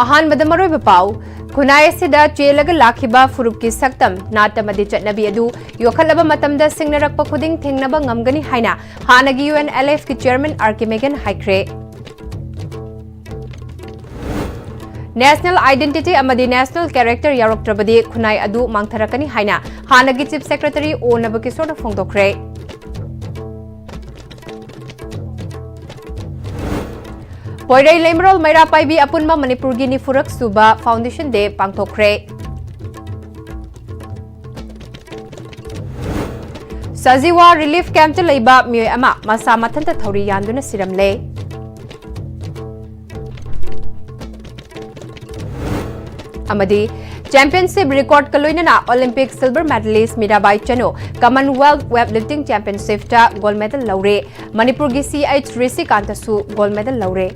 Ahan Badamaroy Bapau, Kunai Sida, Jelaga Lakiba, Furuki Saktam, Nata Madicha Nabiadu, Yokalaba Matamda Singnarak Pakuding, Tingnaba Ngamgani Haina, Hanagi UN LF Chairman Arkimegan Haikre. National Identity Amadi National Character Yarok Trabadi, Kunai Adu Mangtarakani Haina, Hanagi Chief Secretary O Nabakisota Fongdokre. Poirai Lemrol Maira Paibi Apunma Manipuri ni Furak Suba Foundation Day Pangtokre. Saziwa Relief Camp Laiba Mue Ama Masa Matanta Thori Yanduna Siramle. Amadi Championship record Kaloinana Olympic silver medalist Mirabai Chano Commonwealth Weightlifting Championship ta gold medal laure Manipuri CH Risi Kantasu gold medal laure.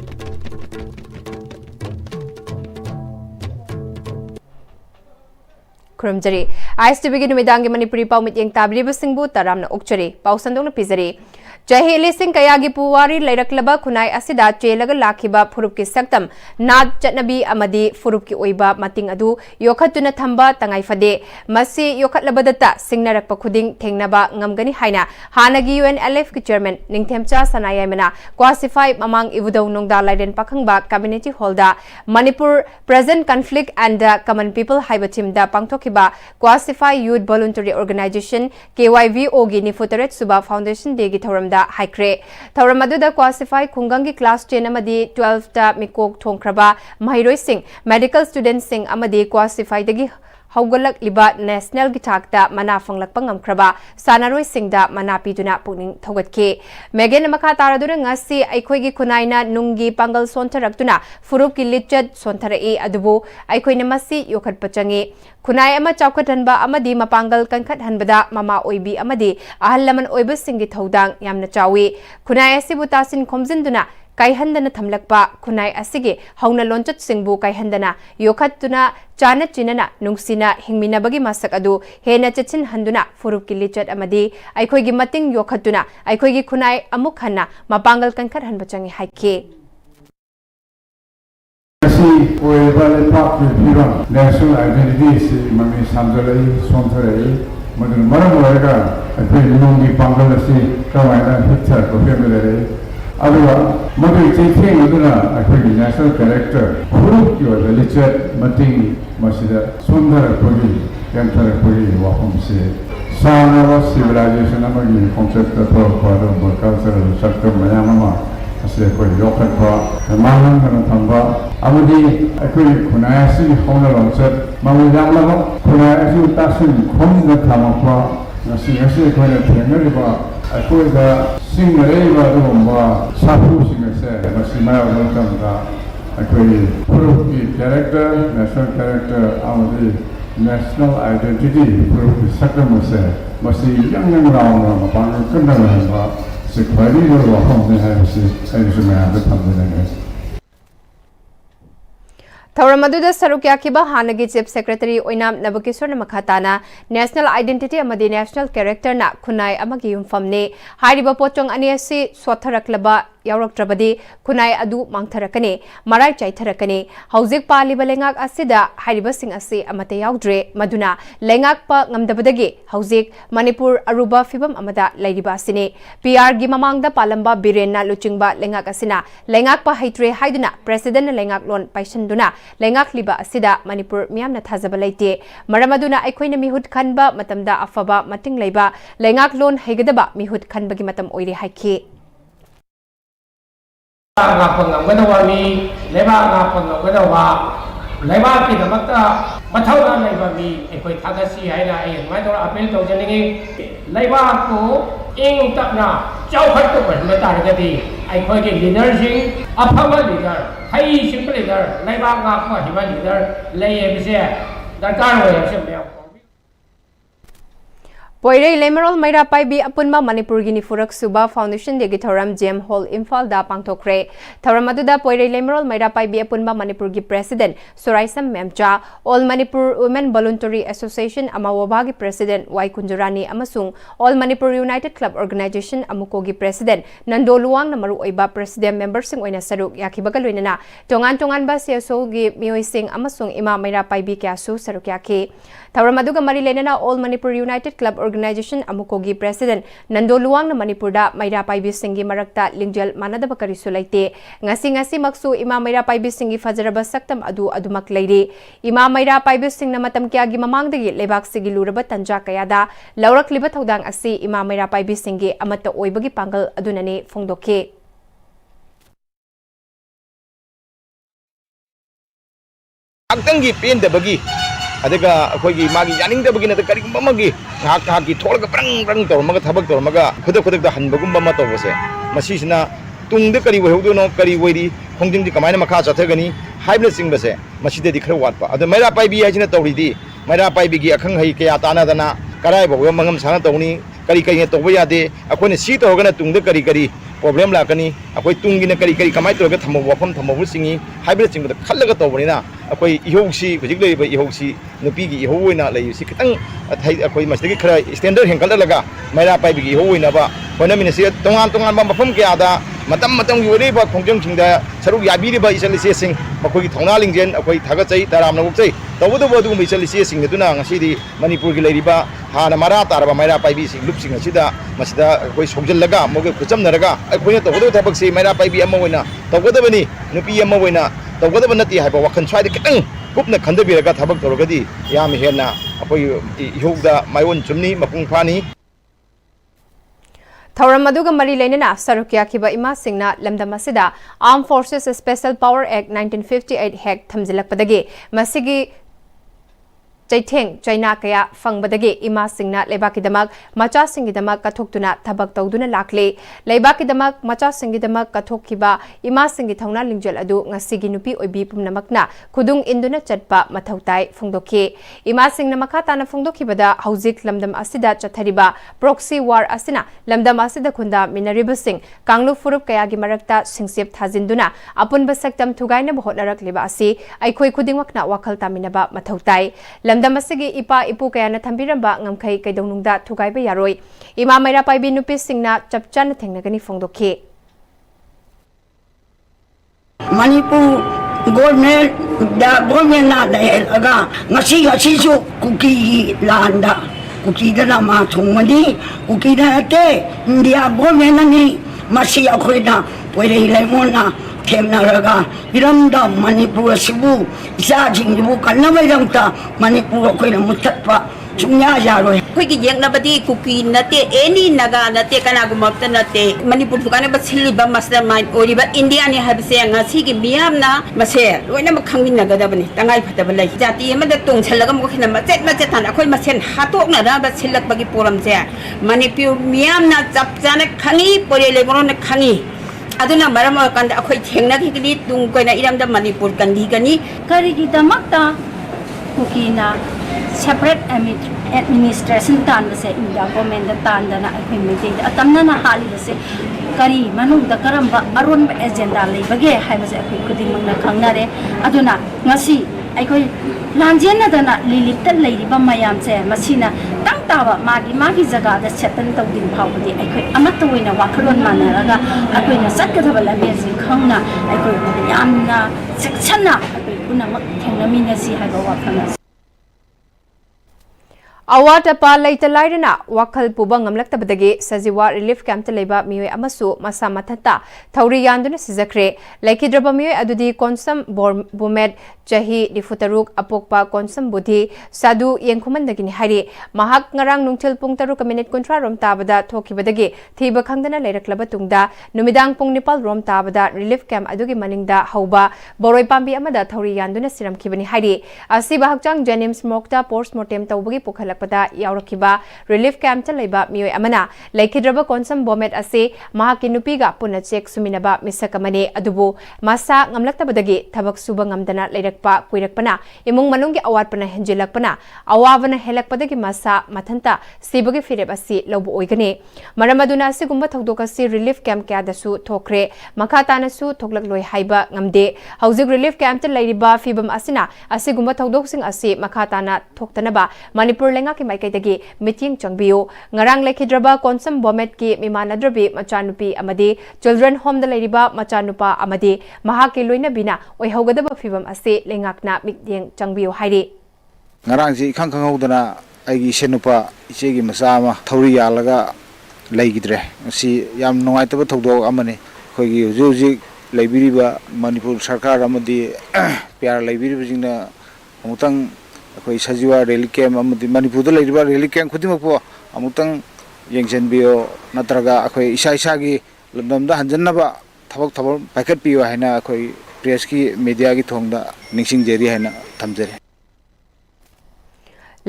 Kurumjari Istv Numidangi Manipuri Pau Mityeng Tabri Singbu Taramna Ukchari Pau Sandong Pizari Jahili Singh Kayagi Puwari Lairaklaba Kunai Asida Chelaga Lakiba Furupki Saktam Nad Chatnabi Amadi Furupki Oiba Mating Adu Yokatuna Thamba Tangai Fade Masi Yokatlabadata Singnarak Pakuding Tengnaba Ngamgani Haina Hanagi UN LF Chairman Ningthemcha Sanayamana Quasify Mamang Ivudaw Nongda Laiden Pakhangba Community Holda Manipur Present Conflict and Common People Haibatim da Pangtokiba Quasify Youth Voluntary Organization KYVO Gini Futeret Suba Foundation Degi Thoram Haikre. Tauramadu Quasify Kungangi Class 10 Amadi 12 ta Mikok Tongkraba Mahiroi Singh Medical Student Singh Amadi Quasify Dagi Haugalak Liba National Gitakta Mana Fanglak Pangamkraba Sanaroi Singda Mana Piduna Puning Thogatke. Megan Makataraduna Ngasi Aikoigi Kunaina Nungi Pangal Sontarakuna Furuki Lichet Sontarae Adubu Aikoinamasi Yokat Pachangi. Kunai ama Chaukatanba Amadi Mapangal Kankat Hanbada Mama Oibi Amadi Ahalaman Oiba Singi Thodang Yamna Chawi. Kunai Asibutasin Komzinduna Kaihandana Thamlakpa Kunai Asige Hauna Lonchat Singbu Kaihandana Yokatuna Chana Chinana Nungsina Hingmina Bagi Masak Adu Hena Chachin Handuna Furuki Lichat Amadi Aikoigi Mating Yokatuna Aikoigi Kunai Amukhana Mapangal Kankat Hanbachangi Haike. National identity is Mami Samjalai, Sontarai, Madun Maramuraga, a very lonely Bangalasi, Kawaina, Hitler, Family. Otherwise, Mother J.K. Maduna, I think national character, who you are the legit Mating Masida, Sundara Puri, Yantara Puri, Wahumse, Sana civilization, Amagi, concept of cultural sector, Mayamama. Asi koi yokat ba, mangan kana thamba, amadi koi kunayasi hona langsat, mamu jangla ba, kunayasi utasin khom na thama ba, nasi koi na thengari ba, koi da singarei ba do ba, sapu singase, nasi maya welcome da, koi Furuki character, national character, amadi national identity, Furuki sakramase, masi yang rao na mapangan kena ba. Sekwari lo wakong nehayasi ay sumaya tamdinay. Tauramadu Saruk Yakiba Hanagi Chief Secretary Oinam Nabakisor Makhatana National Identity Amadi National Character na Kunai Amagi Yumfamne Hariba Pochong Aniasi Swataraklaba Yarok Trabadi Kunai Adu Mangtarakane Marai Chaitarakane Hauzik Paliba Lengak Asida Hariba Sing Asi Amate Yaudre Maduna Lengak Pa Ngamdabadagi Hauzik Manipur Aruba Fibam Amada Ladiba Sine PR Gimamangda Palamba Birena Luchingba Lengak Asina Lengak Pa Haitre Haiduna President Lengak Lon Paishanduna Lengak Liba Asida Manipur Miamna Thazabalaite Maramaduna Aikoina Mihut Kanba Matamda Afaba Mating Leiba Lengak Lon Haigadaba Mihut Kanbagi Matam Oiri Haiki Ngapang ganawa mi leba ngapang ganawa leba ki damakta mathau na leba mi ekoi thagasi haina ai mai tor appeal tawjaningi leba ko ing tapna chauhat to ban mata ragati ai khoi ki leader sing afama leader hai sing leader leba ngapma hiba leader leye bise darkar hoye se me Poirei Lemerol Maira Paibi Apunma Manipur Gini Furak Suba Foundation Degi Thoram Gem Hall Imphal da Pangtokre. Thoram Aduda Poirei Lemerol Maira Paibi Apunma Manipur Gi President Suraisam Memcha, All Manipur Women Voluntary Association Amawabagi President Y Kunjurani Amasung, All Manipur United Club Organization Amukogi President Nando Luang Namaru Oiba President Member Sing Oina Saruk Yakibagaluina, Tongan Ba CSO Gi Mioy Sing Amasung Ima Maira Paibi Kiasu Saruk Yaki. Thoram Aduga Marilena All Manipur United Club Organization Amukogi President Nando Luang na Manipurda Maira Paibi Singi Marakta Lingjal Manadaba Karisu Laite ngasi maksu Ima Maira Paibi Singi Fajaraba Saktam Adumak Laire Ima Maira Paibi Sing na matam kya gi mamangdagi lebak sigi luraba tanja kayada laurak liba thodang asi Ima Maira Paibi Singi amata oibagi pangal adunane fongdoke Aktangi pendabagi Adega akogi magi yaningbagi na karigumba magi ngaki tholaga prang tawmaga thabak tawmaga khudak da hanbagumba ma tawbase masisina tungde kari wehudno kari weri khongjing di kamaina makha chathagani haibna singbase maside di khara watpa adu maira paibi hajina tawridi maira paibi gi akhang hai kya tana dana karai bo mangam sana tawni kari tawba yade akone si tawgana tungde kari problem lakani akoi tungina kari kamai tawga thamo wafam thamo singi haibna singda khallaga tawbani akoi ihousi hujik leiba ihousi nupigi ihoina lei si kitang akoi masdagi khara standard hengkalaga maira paibi gi ihoina ba hona minasi tongan ba mafam kya da matam gi wori ba khongjang singda saruk yabiri ba isalisi sing makoi thongna lingjen akoi thaga chai taramna bukchai tawdu bodu mi isalisi sing duna ngasi di manipur gi leiriba hana mara taraba maira paibi sing lup sing asida masida akoi sogjallaga moge kucham naraga akoi tawdu thabak si maira paibi amma hoina tawgodabani nupi amma hoina tawgodaba nati haiba wakhan swai de kitang kupna khandabiraga thabak torogadi yam hena akoi ihugda mayon chumni mapung phani Thoram Aduga Mari Lenina Sarukya Kiba Ima Singna Lamdam Asida Armed Forces Special Power Act 1958 Hack Thamjilak Padagi Masigi Chaitheng China Kaya Fangbadagi Ima Singna Lebaki Damak Macha Singi Damak Katoktuna Tabak Tauduna Lakle Lebaki Damak Macha Singi Damak Katokkiba Ima Singi Thongna Lingjal Adu Ngasigi Nupi Oibi Pumnamakna Kudung Induna Chatpa Mathautai Fongdoki Ima Singna Makatana Fongdokibada Hauzik Lamdam Asida Chathariba Proxy War Asina Lamdam Asida Kunda Minariba Sing Kanglu Furup Kayagi Marakta Singsip Thazinduna Apun Basaktam Thugaina Bhotnarak Liba Asi Aikoi Kudingwakna Wakal Taminaba Mathautai Damasigi ipa ipu kaya na thambiramba ngamkhai kaidongnungda thugaiba yaroi Ima Maira Paibi nupi singna chapchan thengnagani fongdokhe Manipur government na dahil aga ngasi su kuki landa kuki da ma thungmani kuki da te India government ni masi akhoi na pwede lemon na Raga, Iramda, Manipur, Sibu, Sajing, Kanamata, Manipur, Mutapa, Sunya Yaro. Quick young nobody cookie, nate, any naga, nate, Kanagumata, nate, Manipur, Kanabasiliba, Mastermind, or even Indian have saying, Sigi, Biamna, Maser, whenever coming Nagadabani, Tangai Patabala, that the Yamatung, Salagam, Matan, I call Masen, Hatokna, but Silak Bagipuram there. Manipur, Miamna, Zapzana, Kani, Porelebron, Kani. Aduna marama kanda akhoi thengna ki tung koina iramda Manipur kandi gani karigi damakta kukina separate administration tan se india government tan dana akhoi meeting atamna na hali se kari manung da karamba aron agenda lei bage haibase akhoi kuding mangna khangnare aduna ngasi akhoi lanjena dana lilipta leiriba mayam se masina tang tawa magi jaga da settle tawding phawdi akhoi amata oina wakhalon manaraga akhoi na sakadaba lamezi khangna akhoi yamna sectionna akhoi punamak thengnami ngasi haiba wakhana Awata pa laita lairana wakal pubang ngamlaktabadagi Sajiwa Relief Camp Taleba Miyoy Amasu Masa Matata Thauri Yanduna Sijakre Laikidraba Miyoy Adudi Konsam Bumed Jahi Difutaruk Apokpa Konsam Budhi Sadu Yengkumandagini Hari Mahak Ngarang Nungtil Pung Taruk Minute Kontra Rom Tabada Thokibadagi Thiba Khangdana Lairaklaba Tungda Numidang Pung Nipal Rom Tabada Relief Camp Adugi Maningda Hauba Boroi Pambi Amada Thauri Yanduna Siram Kibani Hari Asiba Hakchang Jenims Mokta Postmortem Taubagi Pukhalak ꯍꯜꯂꯛꯄꯗ ꯌꯥꯎꯔꯛꯈꯤꯕ relief ꯀꯦꯝꯞꯇ ꯂꯩꯕ ꯃꯤꯑꯣꯏ ꯑꯃꯅ ꯂꯩꯈꯤꯗ꯭ꯔꯕ ꯀꯣꯟꯁꯝ ꯕꯣꯃꯦꯠ ꯑꯁꯤ ꯃꯍꯥꯛꯀꯤ ꯅꯨꯄꯤꯒ ꯄꯨꯟꯅ check ꯁꯨꯃꯤꯟꯅꯕ ꯃꯤꯁꯛ ꯑꯃꯅꯤ ꯑꯗꯨꯕꯨ ꯃꯁꯥ ꯉꯝꯂꯛꯇꯕꯗꯒꯤ ꯊꯕꯛ ꯁꯨꯕ ꯉꯝꯗꯅ ꯂꯩꯔꯛꯄ ꯀꯨꯏꯔꯛꯄꯅ ꯏꯃꯨꯡ ꯃꯅꯨꯡꯒꯤ ꯑꯋꯥꯠꯄꯅ ꯍꯦꯟꯖꯤꯜꯂꯛꯄꯅ ꯑꯋꯥꯕꯅ ꯍꯦꯜꯂꯛꯄꯗꯒꯤ ꯃꯁꯥ ꯃꯊꯟꯇ ꯁꯤꯕꯒꯤ ꯐꯤꯔꯦꯞ ꯑꯁꯤ ꯂꯧꯕ ꯑꯣꯏꯒꯅꯤ ꯃꯔꯝ ꯑꯗꯨꯅ ꯑꯁꯤꯒꯨꯝꯕ ꯊꯧꯗꯣꯛ ꯑꯁꯤ ꯔꯤꯂꯤꯐ ꯀꯦꯝꯞ ꯀꯌꯥꯗꯁꯨ ꯊꯣꯛꯈ꯭ꯔꯦ ꯃꯈꯥ ꯇꯥꯅꯁꯨ ꯊꯣꯛꯂꯛꯂꯣꯏ ꯍꯥꯏꯕ ꯉꯝꯗꯦ ꯍꯧꯖꯤꯛ ꯔꯤꯂꯤꯐ ꯀꯦꯝꯞꯇ ꯂꯩꯔꯤꯕ ꯐꯤꯕꯝ ꯑꯁꯤꯅ ꯑꯁꯤꯒꯨꯝꯕ ꯊꯧꯗꯣꯛꯁꯤꯡ ꯑꯁꯤ ꯃꯈꯥ ꯇꯥꯅ ꯊꯣꯛꯇꯅꯕ ꯃꯅꯤꯄꯨꯔ ꯂꯩꯉꯥꯛꯀꯤ ꯃꯥꯏꯀꯩꯗꯒꯤ ꯃꯤꯠꯌꯦꯡ ꯆꯪꯕꯤꯌꯨ ꯉꯔꯥꯡ ꯂꯩꯈꯤꯗ꯭ꯔꯕ ꯀꯣꯟꯁꯝ ꯕꯣꯃꯦꯠꯀꯤ ꯃꯤꯃꯥꯟꯅꯗ꯭ꯔꯕꯤ ꯃꯆꯥꯅꯨꯄꯤ ꯑꯃꯗꯤ ꯆꯤꯜꯗ꯭ꯔꯦꯟ ꯍꯣꯝꯗ ꯂꯩꯔꯤꯕ ꯃꯆꯥꯅꯨꯄꯥ ꯑꯃꯗꯤ ꯃꯍꯥꯛꯀꯤ ꯂꯣꯏꯅꯕꯤꯅ ꯑꯣꯏꯍꯧꯒꯗꯕ ꯐꯤꯕꯝ ꯑꯁꯤ ꯂꯩꯉꯥꯛꯅ ꯃꯤꯠꯌꯦꯡ ꯆꯪꯕꯤꯌꯨ ꯍꯥꯏꯔꯤ ꯉꯔꯥꯡꯁꯤ ꯏꯈꯪ ꯈꯪꯍꯧꯗꯅ ꯑꯩꯒꯤ ꯏꯆꯦꯅꯨꯄꯥ ꯏꯆꯦꯒꯤ ꯃꯆꯥ ꯑꯃ ꯊꯧꯔꯤ ꯌꯥꯜꯂꯒ ꯂꯩꯈꯤꯗ꯭ꯔꯦ ꯃꯁꯤ ꯌꯥꯝ ꯅꯨꯡꯉꯥꯏꯇꯕ ꯊꯧꯗꯣꯛ ꯑꯃꯅꯤ ꯑꯩꯈꯣꯏꯒꯤ ꯍꯧꯖꯤꯛ ꯍꯧꯖꯤꯛ ꯂꯩꯕꯤꯔꯤꯕ ꯃꯅꯤꯄꯨꯔ ꯁꯔꯀꯥꯔ ꯑꯃꯗꯤ ꯄꯤꯌꯥꯔ ꯂꯩꯕꯤꯔꯤꯕꯁꯤꯡꯅ ꯑꯃꯨꯛꯇꯪ ꯑꯩꯈꯣꯏ ꯁꯖꯤꯋꯥ ꯔꯦꯂꯤ ꯀꯦꯝꯞ ꯑꯃꯗꯤ ꯃꯅꯤꯄꯨꯔꯗ ꯂꯩꯔꯤꯕ ꯔꯦꯂꯤ ꯀꯦꯝꯞ ꯈꯨꯗꯤꯡꯃꯛꯄꯨ ꯑꯃꯨꯛꯇꯪ ꯌꯦꯡꯁꯤꯟꯕꯤꯌꯣ ꯅꯠꯇ꯭ꯔꯒ ꯑꯩꯈꯣꯏ ꯏꯁꯥꯒꯤ ꯂꯝꯗꯝꯗ ꯍꯟꯖꯟꯅꯕ ꯊꯕꯛ ꯄꯥꯏꯈꯠꯄꯤꯌꯣ ꯍꯥꯏꯅ ꯑꯩꯈꯣꯏ ꯄ꯭ꯔꯦꯁꯀꯤ ꯃꯤꯗꯤꯌꯥꯒꯤ ꯊꯣꯡꯗ ꯅꯤꯡꯁꯤꯡꯖꯔꯤ ꯍꯥꯏꯅ ꯊꯝꯖꯔꯤ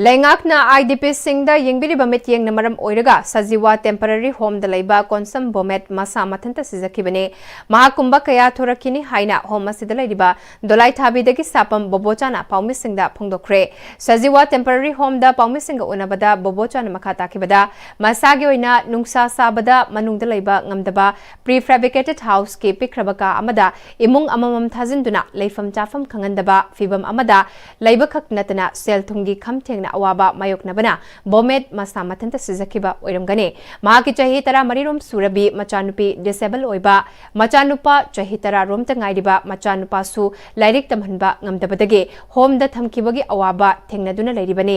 ꯂꯩꯉꯥꯛꯅ IDPꯁꯤꯡꯗ ꯌꯦꯡꯕꯤꯔꯤꯕ ꯃꯤꯠꯌꯦꯡꯅ ꯃꯔꯝ ꯑꯣꯏꯔꯒ ꯁꯖꯤꯋꯥ ꯇꯦꯝꯄꯔꯔꯤ ꯍꯣꯝꯗ ꯂꯩꯕ ꯀꯣꯟꯁꯝ ꯕꯣꯃꯦꯠ ꯃꯁꯥ ꯃꯊꯟꯇ ꯁꯤꯖꯈꯤꯕꯅꯤ ꯃꯍꯥꯛꯀꯨꯝꯕ ꯀꯌꯥ ꯊꯣꯔꯛꯈꯤꯅꯤ ꯍꯥꯏꯅ ꯍꯣꯝ ꯑꯁꯤꯗ ꯂꯩꯔꯤꯕ ꯗꯣꯂꯥꯏꯊꯥꯕꯤꯗꯒꯤ ꯁꯥꯄꯝ ꯕꯣꯕꯣꯆꯥꯅ ꯄꯥꯎꯃꯤꯁꯤꯡꯗ ꯐꯣꯡꯗꯣꯛꯈ꯭ꯔꯦ ꯁꯖꯤꯋꯥ ꯇꯦꯝꯄꯔꯔꯤ ꯍꯣꯝꯗ ꯄꯥꯎꯃꯤꯁꯤꯡꯒ ꯎꯅꯕꯗ ꯕꯣꯕꯣꯆꯥꯅ ꯃꯈꯥ ꯇꯥꯈꯤꯕꯗ ꯃꯁꯥꯒꯤ ꯑꯣꯏꯅ ꯅꯨꯡꯁꯥ ꯁꯥꯕꯗ ꯃꯅꯨꯡꯗ ꯂꯩꯕ ꯉꯝꯗꯕ ꯄ꯭ꯔꯤꯐꯦꯕ꯭ꯔꯤꯀꯦꯇꯦꯗ ꯍꯥꯎꯁꯀꯤ ꯄꯤꯛꯈ꯭ꯔꯕ ꯀꯥ ꯑꯃꯗ ꯏꯃꯨꯡ ꯑꯃꯃꯝ ꯊꯥꯖꯤꯟꯗꯨꯅ ꯂꯩꯐꯝ ꯆꯥꯐꯝ ꯈꯪꯍꯟꯗꯕ ꯐꯤꯚꯝ ꯑꯃꯗ ꯂꯩꯕꯈꯛ ꯅꯠꯇꯅ ꯁꯦꯜ ꯊꯨꯝꯒꯤ ꯈꯝꯊꯦꯡꯅ ꯑꯋꯥꯕ ꯃꯥꯌꯣꯛꯅꯕꯅ ꯕꯣꯃꯦꯠ ꯃꯁꯥ ꯃꯊꯟꯇ ꯁꯤꯖꯈꯤꯕ ꯑꯣꯏꯔꯝꯒꯅꯤ ꯃꯍꯥꯛꯀꯤ ꯆꯍꯤ 13 ꯁꯨꯔꯕꯤ ꯃꯆꯥꯅꯨꯄꯤ ꯗꯤꯁꯦꯕꯜ ꯑꯣꯏꯕ ꯃꯆꯥꯅꯨꯄꯥ ꯆꯍꯤ 10 ꯔꯣꯝꯇ ꯉꯥꯏꯔꯤꯕ ꯃꯆꯥꯅꯨꯄꯥꯁꯨ ꯂꯥꯏꯔꯤꯛ ꯇꯝꯍꯟꯕ ꯉꯝꯗꯕꯗꯒꯤ ꯍꯣꯝꯗ ꯊꯝꯈꯤꯕꯒꯤ ꯑꯋꯥꯕ ꯊꯦꯡꯅꯗꯨꯅ ꯂꯩꯔꯤꯕꯅꯤ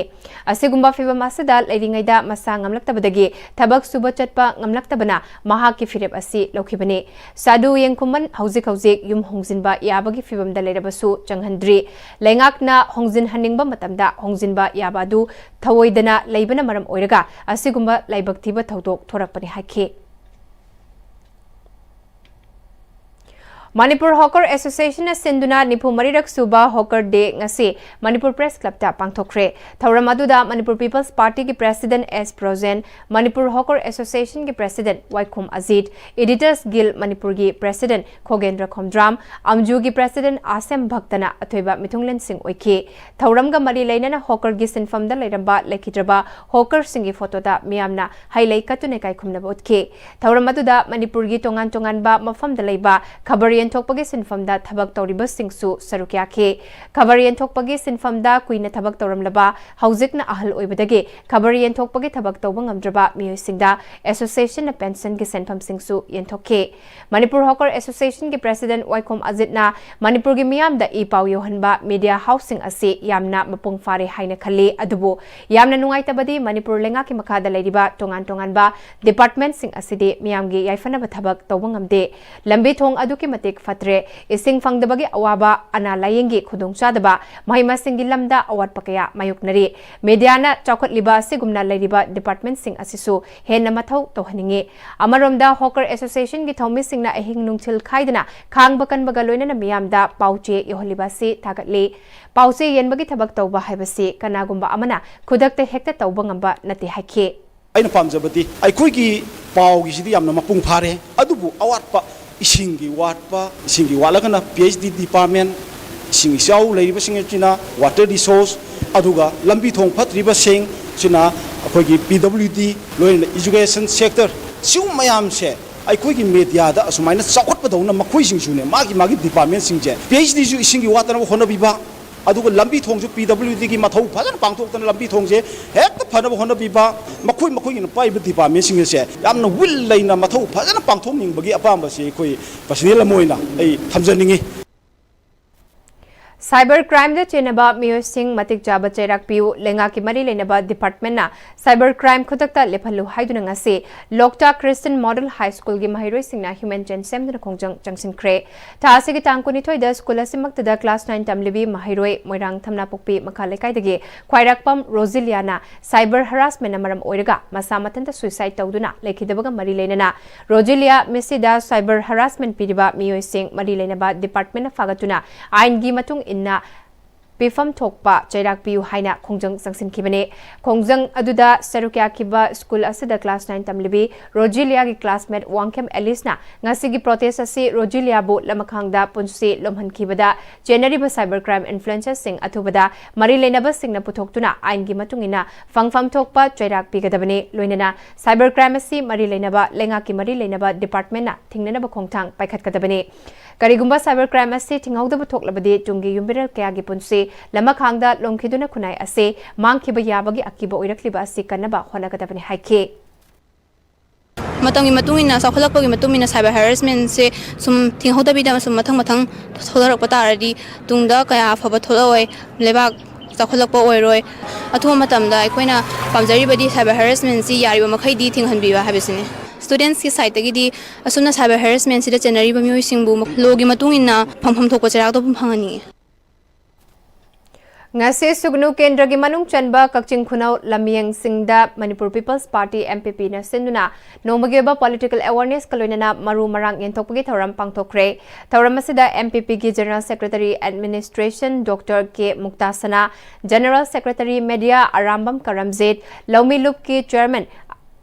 ꯑꯁꯤꯒꯨꯝꯕ ꯐꯤꯚꯝ ꯑꯁꯤꯗ ꯂꯩꯔꯤꯉꯩꯗ ꯃꯁꯥ ꯉꯝꯂꯛꯇꯕꯗꯒꯤ ꯊꯕꯛ ꯁꯨꯕ ꯆꯠꯄ ꯉꯝꯂꯛꯇꯕꯅ ꯃꯍꯥꯛꯀꯤ ꯐꯤꯔꯦꯞ ꯑꯁꯤ ꯂꯧꯈꯤꯕꯅꯤ ꯁꯥꯗꯨ ꯌꯦꯡꯈꯨꯃꯟ ꯍꯧꯖꯤꯛ ꯌꯨꯝ ꯍꯣꯡꯖꯤꯟꯕ ꯌꯥꯕꯒꯤ ꯐꯤꯚꯝꯗ ꯂꯩꯔꯕꯁꯨ ꯆꯪꯍꯟꯗ꯭ꯔꯤ ꯂꯩꯉꯥꯛꯅ ꯍꯣꯡꯖꯤꯟꯍꯟꯅꯤꯡꯕ ꯃꯇꯝꯗ ꯍꯣꯡꯖꯤꯟꯕ ꯌꯥꯕ ꯑꯗꯨ ꯊꯑꯣꯏꯗꯅ ꯂꯩꯕꯅ ꯃꯔꯝ ꯑꯣꯏꯔꯒ ꯑꯁꯤꯒꯨꯝꯕ ꯂꯥꯏꯕꯛ ꯊꯤꯕ ꯊꯧꯗꯣꯛ ꯊꯣꯔꯛꯄꯅꯤ ꯍꯥꯏꯈꯤ Manipur Hawker Association Sinduna Nipu Marirak Suba Hawker Day ngasi Manipur Press Club ta pangthokre thauram aduda Manipur People's Party ki President S Prozen Manipur Hawker Association ki President Waikhum Azid Editors Guild Manipur ki President Khogendra Khomdram Amju ki President Asem Bhaktana athoiba Mithunglen Singh oiki thauram ga mari leinana Hawker gi sinfam da leiramba lekhidraba Hawker Singh gi photo da miyamna highlight katune kai khumna botke thauram aduda Manipur gi tongan ba mafam da leiba khabari थोकपगी सिनफमदा थबक तौरिबा सिंगसु सरुक याखे खबर येंथोकपगी सिनफमदा कुइना थबक तौरमलबा हौजिकना अहल ओइबदगे खबर येंथोकपगी थबक तौबा ngamdraba मियोइसिंगदा association pension की सेनफम सिंगसु येंथोके Manipur hawker association की president Viacom अजितना Manipur की मियामदा ई पाउ योहनबा media housing असे यामना मपुंग फारे हाइना खल्ले अदुबो यामना नुंगाइतबदी मणिपुर लेंगा की मखादा लेरिबा तोंगान डिपार्टमेंट सिंग असिदे मियामगी याइफनबा थबक तौबा ngamde लंबी थोंग अदुकी मतेक फत्रे इसिंग फंगदबगी अवाबा अना लायेंगी खुदोंचादबा महिमासिंगी लमदा अवाटपा कया मायुकनरी मीडियाना चौखटलिबा सिगुमना लेरिबा डिपार्टमेंट सिंग असिसु हेन्ना मथौ तौहनिंगे अमरोमदा हॉकर एसोसिएशन की थौमी सिंगना अहिंग नुंगथिल खाइदना खांग बकनबगा लोइनना मियामदा पाउचे योहलिबासी थागतले पाउचे येनबगी थबक तौबा हाइबसी कनागुंबा अमना खुदक्ते हेक्ता तौबा ngamba nate haike aina pamjabati aikoigi paugisidi yamna mapung phare adubu awatpa isingi watlagana PhD department isingi sau leiriba singina water resource aduga lambi thong phatriba sing sina akoigi PWD loina education sector siu mayam se aikoigi media da asumaina chawkhatpa dawna makhoi singsune magi department singje PhD ju isingi water hona biba aduga lambi thongju PWD ki mathau phajana pangthoktan lambi thongje hekta phana hona biba makhoi ni paiba department sing se yamna will leina mathau phajana pangthomning bagi apamba se khoi personal moina ai thamjaningi cyber crime द चेनबा मियोसिंग मतिक जाबा चेराक पिउ लेंगा की मरी लेनबा डिपार्टमेंट ना साइबर क्राइम खुदकता लेफलु हाइदुना ngasi लोकटा क्रिस्टियन मॉडल हाई स्कूल की महिरोइ सिंगना ह्यूमन जेन सेमदुना खोंजंग जंगसिनख्रे थासे की तांकुनि थोइदा स्कूल असिमक्तदा क्लास 9 तमलिबी महिरोइ मोइरांग थमना पोकपी मखा लेकाइदगे ख्वाइराकपम रोजिलियाना साइबर हरासमेंट मरम ओइरगा मसा मतंता सुसाइड तौदुना लेखिदबगा मरी लेनना रोजिलिया मिसिदा साइबर हरासमेंट पिरिबा मियोइ सिंग मरी लेनबा डिपार्टमेंट फागतुना आइन गी मतुंग इन्ना pifam thokpa chairak piu haina khongjang sangsin khibane khongjang aduda sarukya khiba school asida class 9 tamlibi rojilia gi classmate wangkem alice na ngasi gi protest asi rojilia bu lamakhangda punsi lomhan khibada january ba cyber crime influencers sing athubada mari leinaba singna puthoktuna ain gi matungina fangfam thokpa chairak pigadabane loinana cyber crime asi mari leinaba lenga ki mari leinaba department na thingnana ba khongthang paikhat kadabane karigumba cyber crime asi thinghawda thoklabadi tungi yumbiral kaya gi punsi lamakhangda lomkhiduna khunai ase mangkhiba yabagi akiba oirakliba asi kanaba honagadabani haike matang matungina sakholakpagi matungina cyber harassment se sum thinghodabida sum mathang mathang tholarappa taradi tungda kaya afaba tholoi lebak sakholakpa oiroi athu matamda aikoina pamjaribadi cyber harassment si yariba makhaidi thinghanbiwa habisine students ki side tagi asuna cyber harassment sida generary bamyoi singbu logi matungina phampham thokpa charak to phangani ngase sugnu kendra gi manung chanba kakching khunau lamyeng singda Manipur People's Party MPP na sinduna nomageba political awareness kaloinana maru marang yentokpagi thoram pangthokre thoram asida MPP gi General Secretary Administration Dr. K Muktasana General Secretary Media Arambam Karamzet Lomi Loop ki Chairman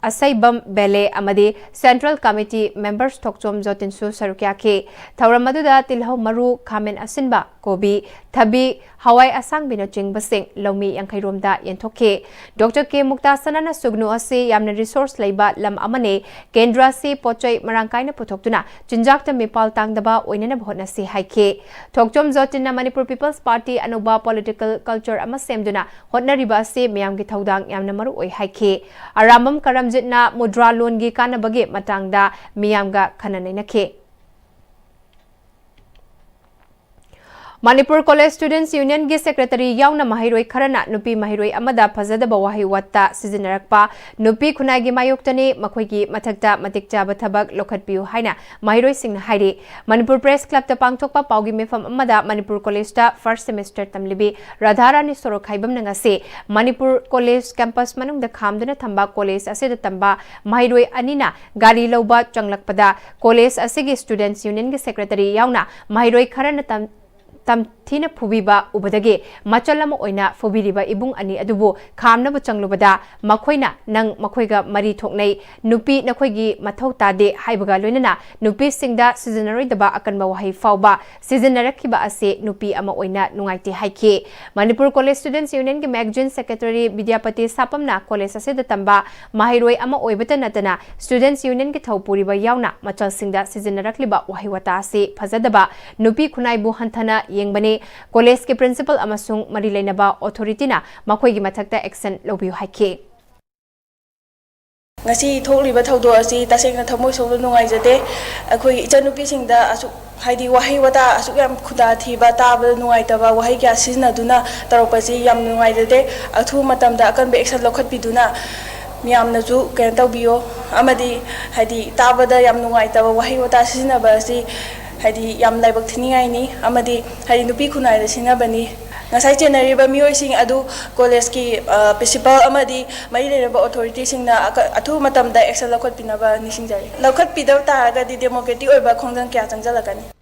Asaibam Bele Amadi Central Committee Members Tokchom Jotinsu Sarukya ke Thauram aduda tilhau maru Khamen Asinba Kobi Thabi Hawai Asang Bino Jingbasing Lomi Yangkhairomda Yentokhe Dr. K Muktasana na sugnu ase yamna resource leiba lam amane Kendra se pochai marangkaina putoktuna Jinjakta Mipal Tangdaba oinana bhotna se haike Tokchom Jotin na Manipur People's Party anuba political culture ama semduna hotna riba se miyamgi thaudang yamna maru oi haike Arambam Karam jitna mudra loan gi kanabagi matangda miyamga khananainakhe Manipur College Students Union gi Secretary yauna mahiroi kharana nupi mahiroi amada phajadaba wahi watta sizinnarakpa nupi khunai gi mayoktani makhoi gi mathakta matikcha bathabak lokhatpiu haina mahiroi singna hairi Manipur Press Club ta pangthokpa paugi mefam amada Manipur College ta first semester tamlibi Radharani Sorok haibam nangase Manipur College campus manungda khamduna thamba college aseda tamba mahiroi anina gari loba changlakpada college asigi Students Union gi Secretary yauna mahiroi kharana tamthina phubiba ubadage machalama oina phobiriba ibung ani adubu khamnaba changlubada makhoina nang makhoiga mari thoknai nupi nakhoigi mathau tade haibaga loinana nupi singda seasonary daba akanba wahi fauba seasonary khiba ase nupi ama oina nungaite haike Manipur College Students Union gi magazine secretary Vidyapati Sapamna college ase da tamba mahiroi ama oibata natana Students Union gi thaupuriba yauna machal singda seasonary khiba wahi wata ase phajadaba nupi khunai bu hanthana yengbane college ke principal amasung mari leinaba authority na makhoi gi mathakta action lobiu haike ngasi thokliba thaudo asi tasengna thamoi solo nungaijade akhoi ichanupi singda asu haidi wahi wata asu yam khuda thiba taba nungaitaba wahi kya sizna duna taropasi yam nungaijade athu matamda akan be action lokhatpiduna miyamna ju ken tawbiyo amadi haidi tabada yam nungaitaba wahi wata sizna ba asi haidi yam laibak thiningai ni amadi haidi nupi khunai da sinabani ngasai chenariba mioi sing adu college ki principal amadi mai lereba authority sing na athu matam da action lakhat pinaba nisingjari lakhat pidaw ta ga di democratic oiba khongjang kya changjalakani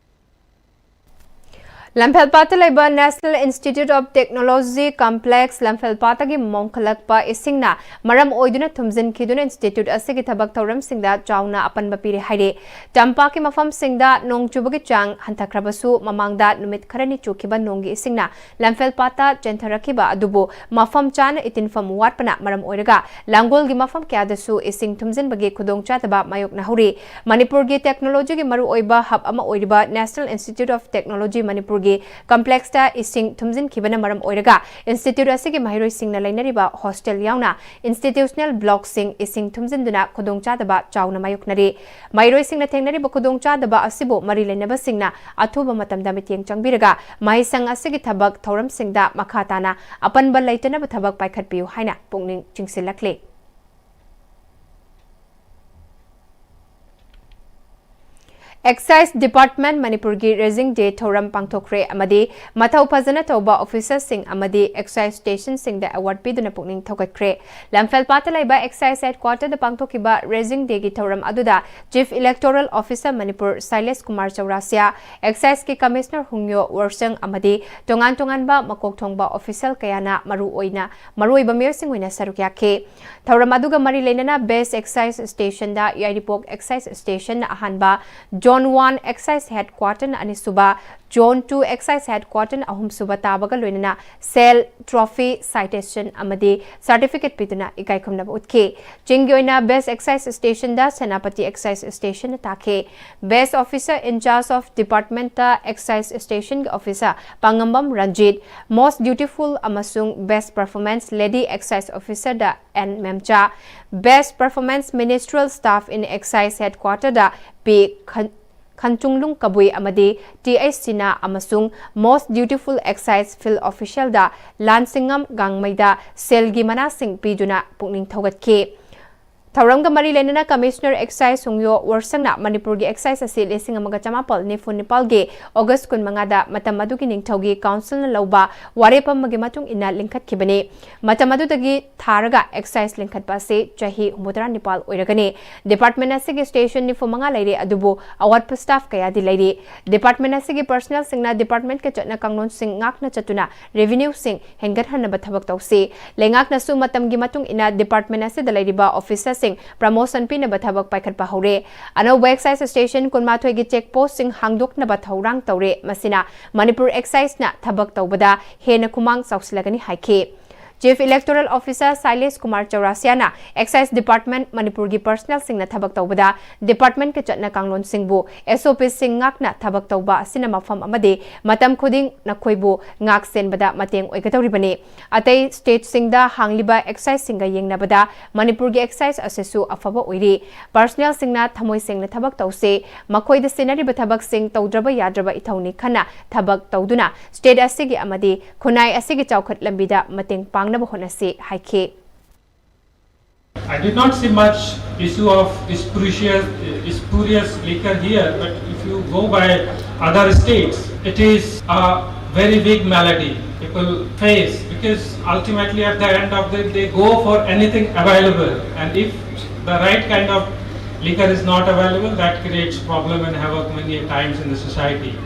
Lamphel Laiba National Institute of Technology Complex Lamphel Patagi Mongkhalakpa Isingna Maram Oiduna Thumzin Kiduna Institute Asigi Tabak Tauram Singda Chauna Apan Bapiri Haide Tampaki Mafam Singda Nong Chubagi Chang Hantakrabasu Mamangda Numit Karani Chukiba Nongi Isingna Lamphel Pata Chentarakiba Adubu Mafam Chana Itinfam Watpana Maram Oiraga Langol gi Mafam Kyadasu Ising Thumzin Bagi Kudong Chataba Mayok Nahuri Manipur gi Technology gi Maru Oiba Hub Ama Oiriba National Institute of Technology Manipur complex ta ising thumjin khibana maram oiraga institute asigi mahiroi singna lainariba hostel yauna institutional block sing ising thumjin duna khudongcha daba chauna mayuknari mahiroi singna thengnari ba khudongcha daba asibo mari lainaba singna athuba matamda miteng changbiraga mahisang asigi thabak thoram singda makhatana apanba laitana ba thabak paikhatpiu haina pungning chingsilakle Excise Department Manipur gi Raising Day Thoram Pangthokre amadi Mathau Phajana Tauba Officers Sing amadi Excise Station Sing da Award piduna pukning thokakre Lamphel Patalaiba Excise Headquarter da Pangthokiba Raising Day gi Thoram aduda Chief Electoral Officer Manipur Silas Kumar Chaurasia Excise ki Commissioner Hungyo Warsang amadi Tongan ba Makok Thongba Official Kayana Maru Oiba Mir Sing Wina Sarukya ke Thoram aduga Mari Lenana Base Excise Station da Yairipok Excise Station na ahanba Zone 1 Excise Headquarter na Anisuba, Zone 2 Excise Headquarter na Ahumsuba Tabaga Luinana, Cell, Trophy, Citation, Amadi, Certificate Pituna, Ikaikum na Utke. Jingyoina Best Excise Station da Senapati Excise Station na Take. Best Officer in charge of Departmental Excise Station Officer, Pangambam Ranjit. Most Dutiful Amasung Best Performance Lady Excise Officer da N. Memcha. Best Performance Ministerial Staff in Excise Headquarter da P. Kanchunglung Kabui amadi TH Sina amasung Most Dutiful Excise Field Official da Lansingam Gangmaida Selgi Manasing Piduna Pukning Thogatke Thauranga Mari Lenana Commissioner Excise Sungyo Warsangna Manipur gi Excise asi lesing amaga chamapal nifun Nepal ge August kun mangada matamadu gi ningthaugi council na lauba warepam magi matung ina lingkhat khibane matamadu dagi tharaga Excise lingkhat pa se chahi humudra Nepal oiragane Department asi gi station ni fumanga leire adubu award staff kaya di leire Department asi gi personnel singna department ke chatna kangnon sing ngakna chatuna revenue sing hengat hanaba thabak tawse lengak na su matam gi matung ina department asi da leiriba officer sing promotion pin na bathabak paikhat pa hore ano excise station kunmathoi gi check post sing hangdok na bathaurang tawre masina Manipur excise na thabak tawbada hena kumang sauslagani haike Chief Electoral Officer Silas Kumar Chaurasia na Excise Department Manipur gi personnel sing na thabak tawbada department ke chatna kanglon singbu SOP sing ngak na thabak tawba asina mafam amade matam khuding na khoibu ngak sen bada mateng oigatawri bane atei state sing da hangliba excise singa yengna bada Manipur gi excise asesu afaba oiri personnel sing na thamoi sing na thabak tawse makhoi da senari ba thabak sing tawdraba yadraba ithawni khana thabak tawduna state asigi amade khunai asigi chawkhat lambida mateng pang I did not see much issue of spurious liquor here, but if you go by other states, it is a very big malady people face because ultimately at the end of the day they go for anything available, and if the right kind of liquor is not available, that creates problem and havoc many times in the society.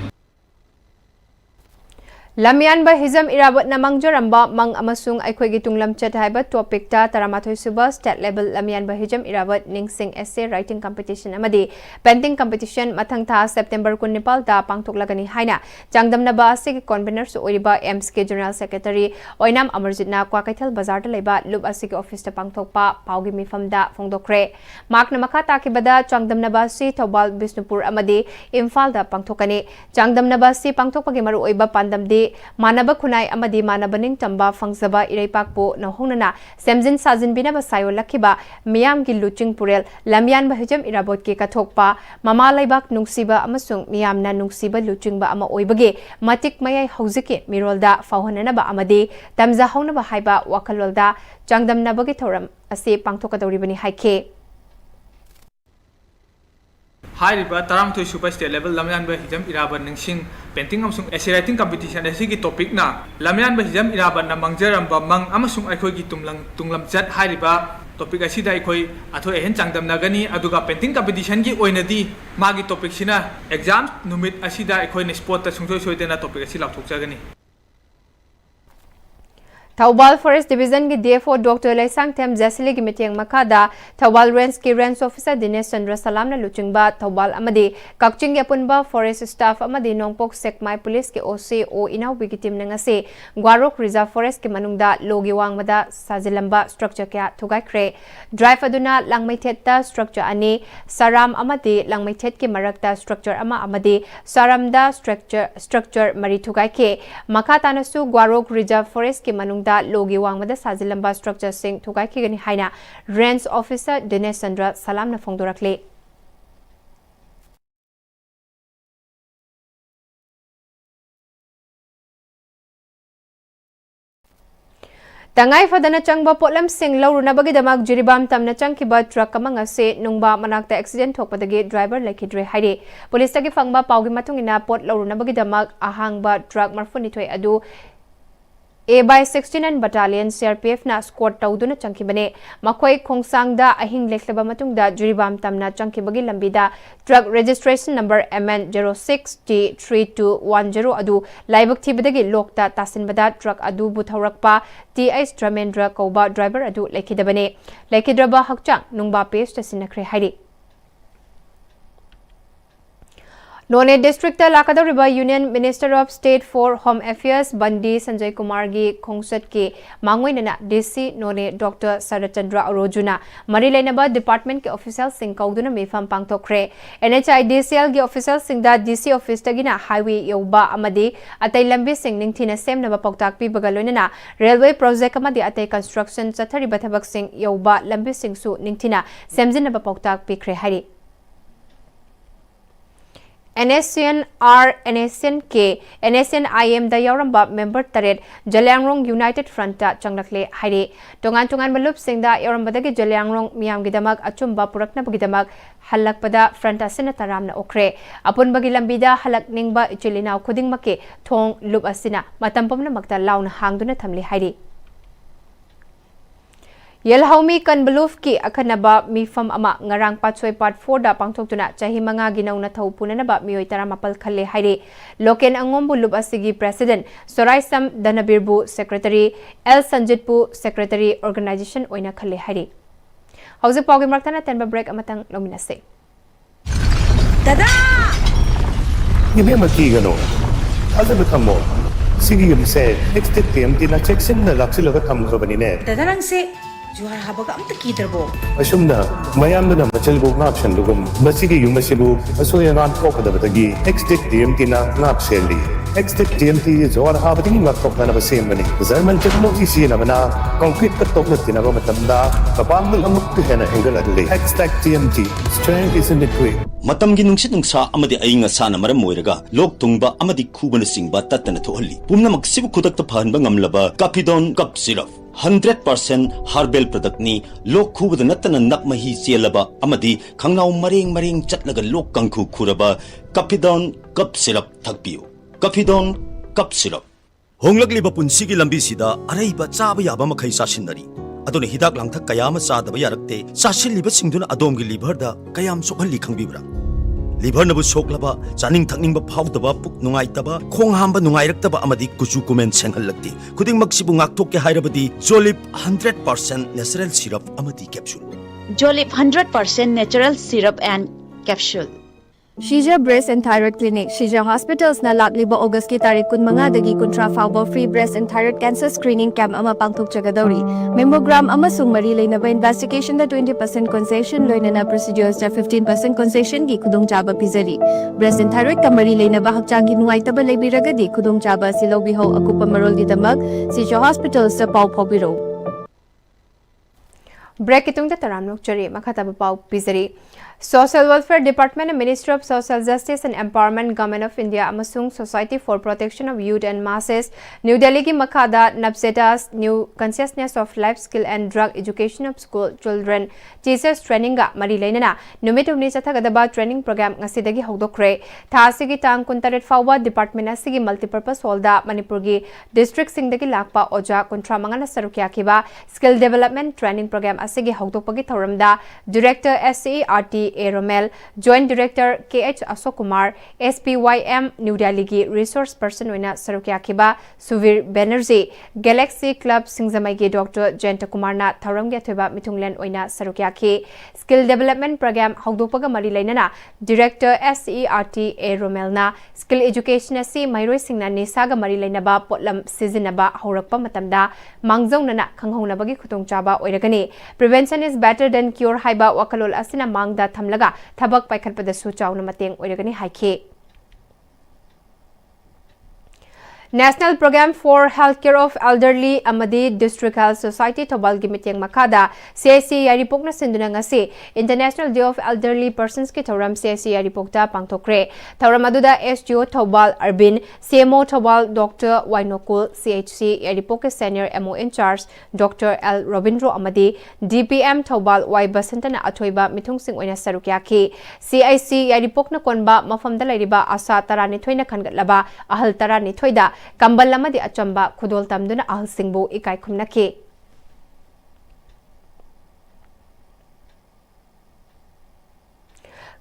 Lamian ba hizam irabot na mangjaramba mang amasung aikhoigi tunglam chat haiba topic ta taramathoi suba state level Lamian ba hizam irabot ningsing essay writing competition amadi painting competition mathang tha September kun Nepal da pangthoklagani haina changdamna ba asigi convener su oiriba MSK General Secretary Oinam Amarjit na Kwakaithal Bazar da leiba lub asigi office ta pangthokpa paugi mifam da phongdokre makna makha takibada changdamna ba si Thobal Bisnupur amadi Imphal da pangthokani changdamna ba si pangthokpagi maru oiba pandam de Manaba Kunai Amadi Manabaning Tamba Fangsaba Iraipakpo Nahonana Semjin Sajin Binaba Sayo Lakiba Miam Giluching Purel Lamian Bahijam Irabot Ke Kathokpa Mama Laibak Nungsiba Amasung Miamna Nungsiba Luchingba Ama Oibage Matik Mayai Hauzike Mirolda Fauhanaba Amadi Tamza Honaba Haiba Wakalolda Changdam Nabagi Thoram Ase Pangtokadoribani Haike Hariba Taram to Super State Level Lamian Bahijam Iraban Ningsing Painting Amsung Essay Writing Competition Asigi topic na Lamian Bahijam Iraban na Mangjaram Bamang Amasung Aikogi Tunglam Jat Hariba topic Asida Ikoi Atho Ehen Changdam Nagani Aduga Painting Competition Gi Oinadi Magi topic Sina Exam Numit Asida Ikoi Sport Sungso Soidena topic Asila Tuksagani Thobal Forest Division ki DFO Dr. Laisang Them Jasili ki meeting makada Thobal Range ki Range Officer Dinesh Chandra Salam na luchingba Thobal amadi Kakching yapunba Forest Staff amadi Nongpok Sekmai Police ki OCO inaw bigi team na ngase Guarok Reserve Forest ki manungda Logiwang mada sajilamba structure kya thugay kre Drive aduna Langmay Theta structure ani Saram amadi Langmay Thet ki marakta structure ama amadi Saramda structure mari thugay ke makata nasu Guarok Reserve Forest ki manung da logi wangmada sajilamba structure sing thugai khigani haina Range Officer Dinesh Chandra Salam na phongdorakle Tangai fadana changba potlam sing laurunabagi damak jiribam tamna changkiba truck amang ase nungba manakta accident thokpadagi driver laikidre haire. Police tagi fangba paugi matungina pot laurunabagi damak ahangba truck marfunitoi adu A/69 Battalion CRPF na squad tauduna changkibane makoi khongsangda ahing leklaba matungda juribam tamna changkibagi lambida truck registration number MN06T3210 adu laibak thibadagi lokta tasinbada truck adu buthaurakpa TS Dramendra kauba driver adu lekidabane lekidraba hakchang nungba page tasinakre hairi. None District Lakadariba Union Minister of State for Home Affairs Bandi Sanjay Kumar gi Khongsat ki Mangwinana DC None Dr. Sarachandra Arojuna Marilainaba Department ke official sing kauduna mefam pangtokre NHI DCL gi official sing da DC office tagina highway yoba amadi atai lambi sing ningthina semnaba poktak pi bagaloinana railway project amadi atai construction chathari bathabak sing yoba lambi sing su ningthina semjinaba poktak pi kre hari. NSN R NSN K NSN IM da yauramba member taret Jalyangrong United Front ta changlakle haire tongan malup singda yaurambadagi Jalyangrong miyam gidamak achumba purakna bagidamak halakpada front asena taramna okre apun bagi lambida halak ningba ichilina khuding make thong lup asina matampamna makta launa hangduna thamle haire. Yelhaumi Kanbaluf ki akanaba mifam ama ngarang patsoi part 4 da pangthoktuna chahi manga ginauna thau punanaba mioi taramapal khalle haire loken angombu lub asigi president Soraisam Danabirbu secretary L Sanjitpu secretary organization oina khalle haire hauze paugi martana tenba break amatang lominase dada Yeme makigano alda thammo sigi yumse next time tina section na laksilaga thamgabani ne dada nang se juhar habaga amta kidrabo asumna mayamna machalbo option lugum masigi yumasibu asoyangan kokadabagi next time tina napseli next time ti juhar habadi ngakokna na basembani zaman technology sina bana concrete ka tokna tina ba matamda kapang amuk hena angle adle next TMT strength is in the quick matamgi nungsit nungsa amadi ainga sana maram moiraga lok tungba amadi khubana singba tatana thohalli pumna maksibu khudakta phanba ngamlaba kapidon cup syrup 100% herbal product ni lok khubada natana nakmahi chelaba amadi khangnaw mareng chatlaga lok kangkhu khuraba kapidon cup syrup thakpiu kapidon cup syrup honglakliba punsigi lambi sida araiba chaba yaba makhai sasinari adone hidak langthak kayama sadaba yarakte sasilliba singduna adomgi liver da kayam sokhalli khangbibra liver nabu soklaba chaning thakningba phawdaba puk nungaitaba khong hamba nungairaktaba amadi kuchu kumen senghallakti khuding maksibu ngakthok ke hairabadi Jolip 100% natural syrup amadi capsule Jolip 100% natural syrup and capsule Shija Breast and Thyroid Clinic, Shija Hospitals na lakliba August ki tarik kun mga dagi kontra fauba free breast and thyroid cancer screening camp ama pangthok chagadauri. Mammogram ama sungmari lainaba investigation da 20% concession loinana procedures da 15% concession gi khudong chaba pizari. Breast and thyroid kamari lainaba hakchang gi nuaitaba leibiragadi khudong chaba silobiho akupa marol di damag Shija Hospitals sa pau phobiro. Break itung da taram nok chari makata ba pau pizari. Social Welfare Department and Ministry of Social Justice and Empowerment Government of India Amasung Society for Protection of Youth and Masses New Delhi ki Makada Nabseta's New Consciousness of Life Skill and Drug Education of School Children Teachers Training ga mari lainana numit umni chathagadaba training program ngasidagi hawdokre thasigi tang kuntaret fawwa department asigi multipurpose hall da Manipur gi district singdagi lakpa oja kontra mangana sarukya kiba skill development training program asigi hawdokpagi thoramda director SCERT A. Romel, Joint Director KH Ashok Kumar, SPYM New Delhi ki Resource Person oina sarukya kiba Suvir Banerjee, Galaxy Club Singzamai ki Dr. Jayanta Kumar na tharamgya thoiba mitunglen oina sarukya ki Skill Development Program hawdokpaga mari lainana Director SCERT A. Romel na Skill Education asi mairoi singna nisaga mari lainaba potlam sizinaba haurakpa matamda mangjaunana khanghaunabagi khutongchaba oiragani Prevention is better than cure haiba wakalol asina mangda thamlaga thabak paikhatpada su chawna mateng oiragani haikhe National Program for Healthcare of Elderly Amadi District Health Society Thobal gi miteng makada CIC yaripok na sinduna ngasi International Day of Elderly Persons ki thoram CIC yaripok ta pangthokre thoram aduda SGO Thobal Arbin CMO Thobal Dr. Wainokul CHC yaripok ke Senior MO in charge Dr. L Robindro amadi DPM Thobal Y Basantana athoiba mithung sing oina sarukya ki CIC yaripok na konba mafamda lairiba asa tarani thoina khangatlaba ahal tarani thoida Kambal lamadi achamba khudol tamduna ahal singbu ikai khumnaki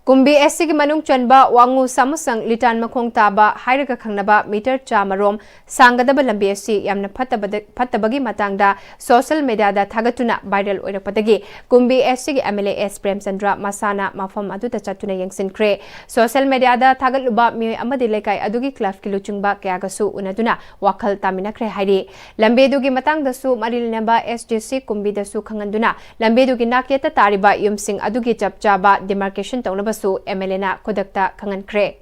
Kumbi SC ki manung chanba wangu samusang litan makhong taba hairaga khangnaba meter chamarom sangadaba lambi SC yamna phattabagi matangda social media da thagatuna viral oirakpadagi Kumbi SC ki MLA S Prem Chandra masana mafam aduta chatuna yengsinkre social media da thagatluba mi amadi lekai adugi club ki luchungba kyagasu unaduna wakhal taminakre hairi lambi dugi matangda su maril namba SJC Kumbi da su khanganduna lambi dugi nakyeta tariba yumsing adugi chapchaba demarcation tawnaba su MLA na kodakta kangan kre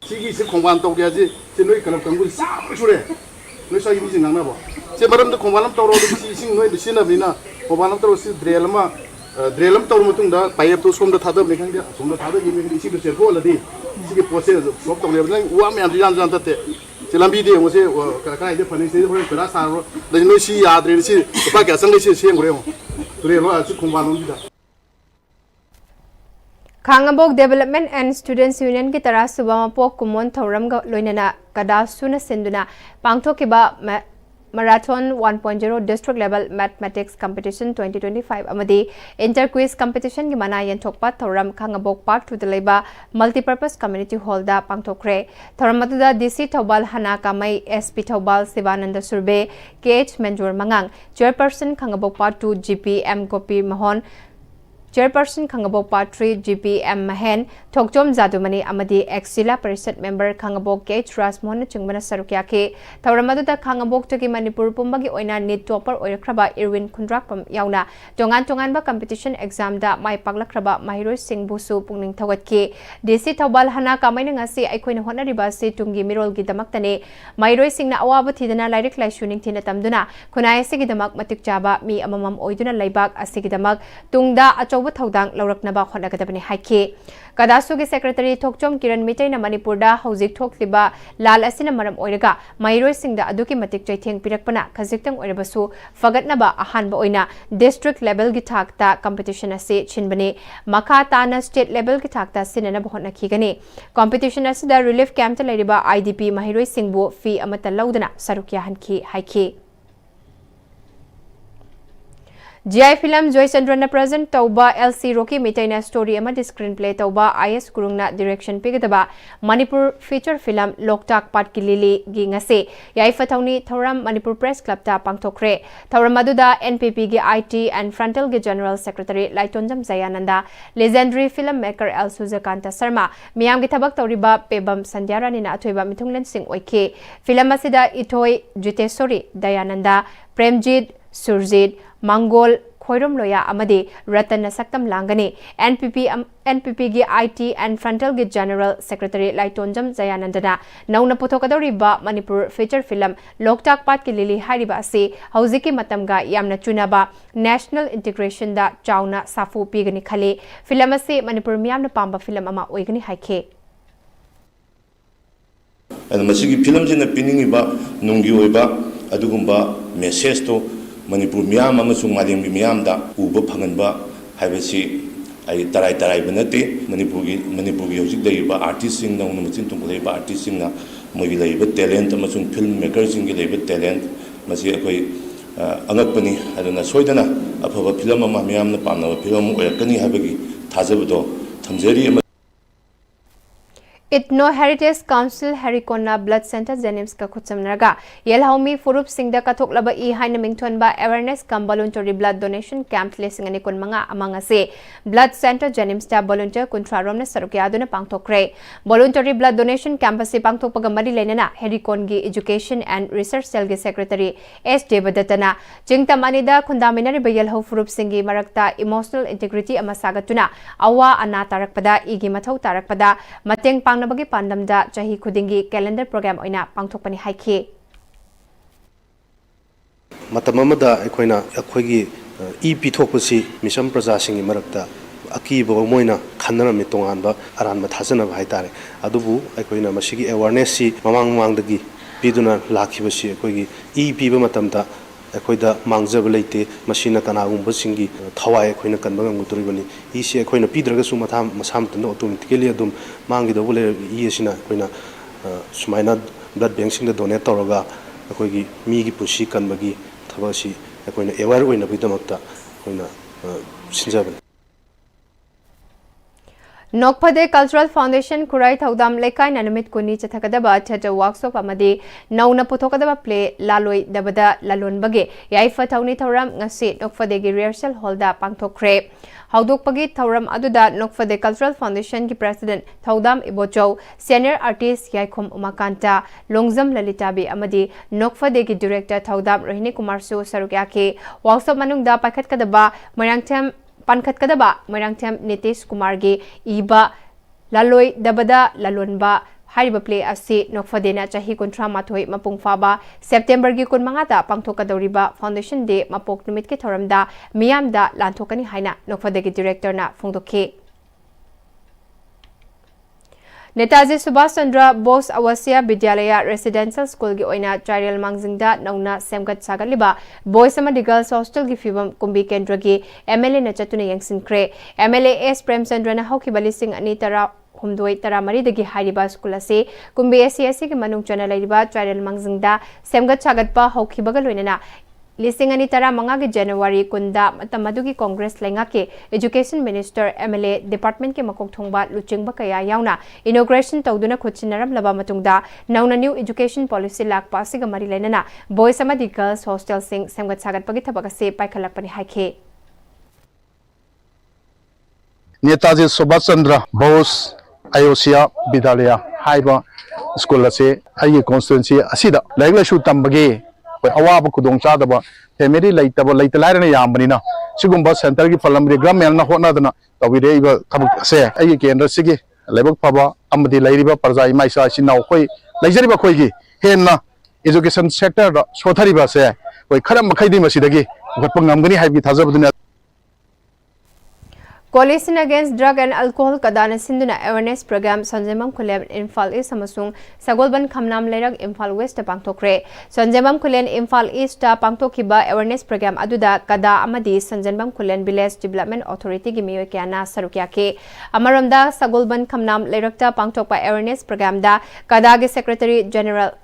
Sigi se khongwan taw gya ji se noi kanam kangul sa sure noi sa yimi jing na bo se maram de khongwan taw ro de si sing noi de sin na bina khongwan taw si drelam taw mutung da payep to som da thadab ne khang dia som da thadab yimi de si de se ko la di sigi pose sok taw le blang wa me an jan jan ta te se lambi de mo se ka de phani se ho pera sa ro de noi si ya de si pa kya sang le si ngre mo dre lo a si khongwan no da Khangabok Development and Students Union ki tara subamapok kumon thoram ga loinana kada suna sinduna pangthokiba Marathon 1.0 District Level Mathematics Competition 2025 amadi Inter-Quiz Competition ki mana yanthokpa thoram Khangabok Part 2 leba Multipurpose Community Hall da pangthokre thoram aduda DC Thobal Hana Kamai SP Thobal Sivananda Surbe KH Menjur Mangang Chairperson Khangabok Part 2 GPM Gopi Mahon Chairperson Khangabok Part 3 GPM Mahen Thokchom Zadumani amadi ex-Zilla Parishad Member Khangabok KH Rasmohan chungbana sarukya ke Tauramadu Khangabok to ki Manipur pumbagi oina need topper oirakraba Irwin Kundrakpam yauna tongan ba competition exam da mai paklakraba Mahiroi Singh Busu pungning thogat ke DC Thobal Hana kamai ngasi aikoina honariba se tungi mirol gi damaktane Mahiroi Singh na awaba thidana lairik laishuning thina tamduna khunai se gi damak matik chaba mi amamam oiduna laibak asigi damak tungda Thaudang Lauraknaba Honagadabani Haike. Kadasugi Secretary Thokchom Kiran Mitai na Manipurda Haujik Thokliba Lal Asina Maram Oiraga Mahiroi Singh da aduki matik chaitheng pirakpana khajiktang oirabasu fagatnaba ahanba oina district level gi thakta competition ase chinbani makha tana state level gi thakta sinana bahona khigani competition asida relief camp ta lairiba IDP Mahiroi Singh bu fee amata laudana sarukya hanki haike GI film Joy Chandran present Tauba LC Rocky Mitaina story ama screenplay Tauba IS Kurungna direction pigadaba Manipur feature film Loktak Pat Kilili gi ngase yai fathauni Thoram Manipur Press Club ta pangthokre Thoram aduda NPP gi IT and Frontal gi General Secretary Laitonjam Zayananda legendary filmmaker L Sujakanta Sharma miyam gi thabak tawriba Pebam Sandhyarani na athoiba mithunglen sing oike film asida Ithoi Jitesori Dayananda Premjit Surjit Mangol Khoirom Loya Amadi Ratan Saktam Langani NPP gi IT and Frontal gi General Secretary Laitonjam Zayanandana Nauna Puthokadoriba Manipur feature film Loktak Pat ki Lili Hariba ase Hauziki Matamga Yamna Chunaba National Integration da Chauna Safu Pigani Khale film ase Manipur Miyamna Pamba film ama oigani haike Masigi film jina piningiba nungi oiba adugumba message to Manipur miyam amasung malimbi miyam da uba phanganba haibasi ai tarai banate Manipur gi hojik daiba artist sing na unamachin tungkulaiba artist sing na mogi laiba talent amasung film maker sing gi laiba talent masi akoi angakpani aduna soidana afaba film ama miyam na pamna film oyakani habagi thajabdo thamjeri Itno Heritage Council Harikona Blood Center Jenims ka khutsamnaga Yelhaumi Furup Singda kathoklaba I haina mingthonba awareness kam voluntary blood donation camp lesingani kon manga amanga se Blood Center Jenims ta volunteer kuntrarom na sarukya aduna pangthokre voluntary blood donation camp ase pangthokpaga mari lenana Harikon gi Education and Research Cell gi Secretary S Devadatana Jingtamanida khundaminari Yelhau Furup Singi marakta emotional integrity ama sagatuna awa ana tarakpada igi mathau tarakpada mateng pang ꯄꯥꯡꯅꯕꯒꯤ ꯄꯥꯟꯗꯝꯗ ꯆꯍꯤ ꯈꯨꯗꯤꯡꯒꯤ calendar programme ꯑꯣꯏꯅ ꯄꯥꯡꯊꯣꯛꯄꯅꯤ ꯍꯥꯏꯈꯤ ꯃꯇꯝ ꯑꯃꯗ ꯑꯩꯈꯣꯏꯒꯤ ꯄꯤꯊꯣꯛꯄꯁꯤ ꯃꯤꯆꯝ ꯄ꯭ꯔꯖꯥꯁꯤꯡꯒꯤ ꯃꯔꯛꯇ ꯑꯀꯤꯕ ꯃꯣꯏꯅ ꯈꯟꯅꯔꯝꯃꯤ ꯇꯣꯉꯥꯟꯕ ꯑꯔꯥꯟꯕ ꯊꯥꯖꯅꯕ ꯍꯥꯏꯇꯥꯔꯦ ꯑꯗꯨꯕꯨ ꯑꯩꯈꯣꯏꯅ ꯃꯁꯤꯒꯤ ꯑꯦꯋꯥꯔꯅꯦꯁꯁꯤ ꯃꯃꯥꯡꯗꯒꯤ ꯄꯤꯗꯨꯅ ꯂꯥꯛꯈꯤꯕꯁꯤ ꯑꯩꯈꯣꯏꯒꯤ ꯄꯤꯕ ꯃꯇꯝꯗ ꯑꯩꯈꯣꯏꯗ ꯃꯥꯡꯖꯕ ꯂꯩꯇꯦ ꯃꯁꯤꯅ ꯀꯅꯥꯒꯨꯝꯕꯁꯤꯡꯒꯤ ꯊꯋꯥꯏ ꯑꯩꯈꯣꯏꯅ ꯀꯟꯕ ꯉꯝꯒꯗꯧꯔꯤꯕꯅꯤ ꯏꯁꯤ ꯑꯩꯈꯣꯏꯅ ꯄꯤꯗ꯭ꯔꯒꯁꯨ ꯃꯁꯥ ꯃꯊꯟꯇ ꯑꯣꯇꯣꯃꯦꯇꯤꯀꯦꯂꯤ ꯑꯗꯨꯝ ꯃꯥꯡꯒꯗꯧꯕ ꯂꯩꯔꯤꯕ ꯏ ꯑꯁꯤꯅ ꯑꯩꯈꯣꯏꯅ ꯁꯨꯃꯥꯏꯅ ꯕ꯭ꯂꯗ ꯕꯦꯡꯁꯤꯡꯗ ꯗꯣꯅꯦꯠ ꯇꯧꯔꯒ ꯑꯩꯈꯣꯏꯒꯤ ꯃꯤꯒꯤ ꯄꯨꯟꯁꯤ ꯀꯟꯕꯒꯤ ꯊꯕꯛ ꯑꯁꯤ ꯑꯩꯈꯣꯏꯅ ꯑꯦꯋꯥꯔ ꯑꯣꯏꯅꯕꯒꯤꯗꯃꯛꯇ ꯑꯩꯈꯣꯏꯅ ꯁꯤꯟꯖꯕꯅꯤ ꯅꯣꯛꯐꯗꯦ ꯀꯜꯆꯔꯦꯜ ꯐꯥꯎꯟꯗꯦꯁꯟ ꯈꯨꯔꯥꯏ ꯊꯧꯗꯥꯝ ꯂꯩꯀꯥꯏꯅ ꯅꯨꯃꯤꯠ ꯀꯨꯟꯅꯤ ꯆꯠꯊꯒꯗꯕ ꯊꯤꯌꯦꯇꯔ ꯋꯥꯔꯛꯁꯣꯞ ꯑꯃꯗꯤ ꯅꯧꯅ ꯄꯨꯊꯣꯛꯀꯗꯕ ꯄ꯭ꯂꯦ ꯂꯥꯂꯣꯏꯗꯕꯗ ꯂꯂꯣꯟꯕꯒꯤ ꯌꯥꯏꯐ ꯊꯧꯅꯤ ꯊꯧꯔꯝ ꯉꯁꯤ ꯅꯣꯛꯐꯗꯦꯒꯤ ꯔꯤꯍꯔꯁꯦꯜ ꯍꯣꯜꯗ ꯄꯥꯡꯊꯣꯛꯈ꯭ꯔꯦ ꯍꯧꯗꯣꯛꯄꯒꯤ ꯊꯧꯔꯝ ꯑꯗꯨꯗ ꯅꯣꯛꯐꯗꯦ ꯀꯜꯆꯔꯦꯜ ꯐꯥꯎꯟꯗꯦꯁꯟꯒꯤ president Thoudam Ibochou senior artist Yaikhom Umakanta Longjam Lalitabi ꯑꯃꯗꯤ ꯅꯣꯛꯐꯗꯦꯒꯤ ꯗꯤꯔꯦꯛꯇꯔ ꯊꯧꯗꯥꯝ ꯔꯣꯍꯤꯅꯤ ꯀꯨꯃꯥꯔꯁꯨ ꯁꯔꯨꯛ ꯌꯥꯈꯤ ꯋꯥꯔꯛꯁꯣꯞ ꯃꯅꯨꯡꯗ ꯄꯥꯟꯈꯠꯀꯗꯕ ꯃꯣꯏꯔꯥꯡꯊꯦꯝ ꯅꯤꯇꯤꯁ ꯀꯨꯃꯥꯔꯒꯤ ꯏꯕ ꯂꯥꯂꯣꯏꯗꯕꯗ ꯂꯂꯣꯟꯕ ꯍꯥꯏꯔꯤꯕ ꯄ꯭ꯂꯦ ꯑꯁꯤ ꯅꯣꯛꯐꯗꯦꯅ ꯆꯍꯤ 38 ꯃꯄꯨꯡ ꯐꯥꯕ ꯁꯦꯞꯇꯦꯝꯕꯔꯒꯤ 15ꯗ ꯄꯥꯡꯊꯣꯛꯀꯗꯧꯔꯤꯕ ꯐꯥꯎꯟꯗꯦꯁꯟ ꯗꯦ ꯃꯄꯣꯛ ꯅꯨꯃꯤꯠꯀꯤ ꯊꯧꯔꯝꯗ ꯃꯤꯌꯥꯝꯗ ꯂꯥꯟꯊꯣꯛꯀꯅꯤ ꯍꯥꯏꯅ ꯅꯣꯛꯐꯗꯦꯒꯤ ꯗꯤꯔꯦꯛꯇꯔꯅ ꯐꯣꯡꯗꯣꯛꯈꯤ नेताजी सुभाष चंद्र बोस अवसिया विद्यालय रेसिडेंशियल स्कूल की ओइना चाइरल मांगजिंगदा नौना सेमगत सागलिबा बॉयज अमदि गर्ल्स हॉस्टल की फिवम कुंबी केंद्र की एमएलए न चतुने यंगसिनख्रे एमएलए एस प्रेमचंद्र न हौखिबा लिसिंग अनि तरा हुमदोई तरा मरीदगी हारिबा स्कूल असे कुंबी एससीएससी की मनुंग चना लैरिबा चाइरल मांगजिंगदा सेमगत सागतपा हौखिबगा लोइनना लिसिंग अनि तरा मंगागी जनवरी कुंदा मतमदुगी कांग्रेस लेंगा के एजुकेशन मिनिस्टर एमएलए डिपार्टमेंट के मकोक थोंबा लुचिंगबा कया यावना इनॉग्रेशन तौदुना खुचिनरम लबा मतुंगदा नौना न्यू एजुकेशन पॉलिसी लाकपा सिगा मरी लेनना बॉयज अमदि गर्ल्स हॉस्टल सिंग सेमगत सागतपगी थबक से पाइखलकपनि हाइखे नेताजी सुभाष चंद्र बोस अयोसिया विद्यालय हाइबा स्कूल असे आइए कॉन्स्टिट्यूएंसी असिदा लाइक लाइसु तंबगे अवाब खुदों चादब फैमिली लेतब लेत लाइरना यामबनिना सिगुंबा सेंटर की फलम गवर्नमेंट ना होनादना तबिरेइबा थबक से आइए केंद्र सिगी लेबक फबा अमदि लैरिबा प्रजा इमाइसा सिनाव कोई लैजरिबा कोइगी हेन्ना एजुकेशन सेक्टर दा सोथरिबा से कोई खरम मखैदि मसिदगी गटप ngамगनि हाइबि थाजबदुना Coalition Against Drug and Alcohol Kadana Sinduna Awareness Program Sanjamam Kulen Imphal East Samasung Sagolban Khamnam Lerag Imphal West Pangtokre Sanjamam Kulen Imphal East Pangtokiba Awareness Program Aduda Kada Amadi Sanjamam Kulen Village Development Authority gi miyoy kyana sarukyake Amaramda Sagolban Khamnam Lerakta Pangtokpa Awareness Program da Kada gi Secretary General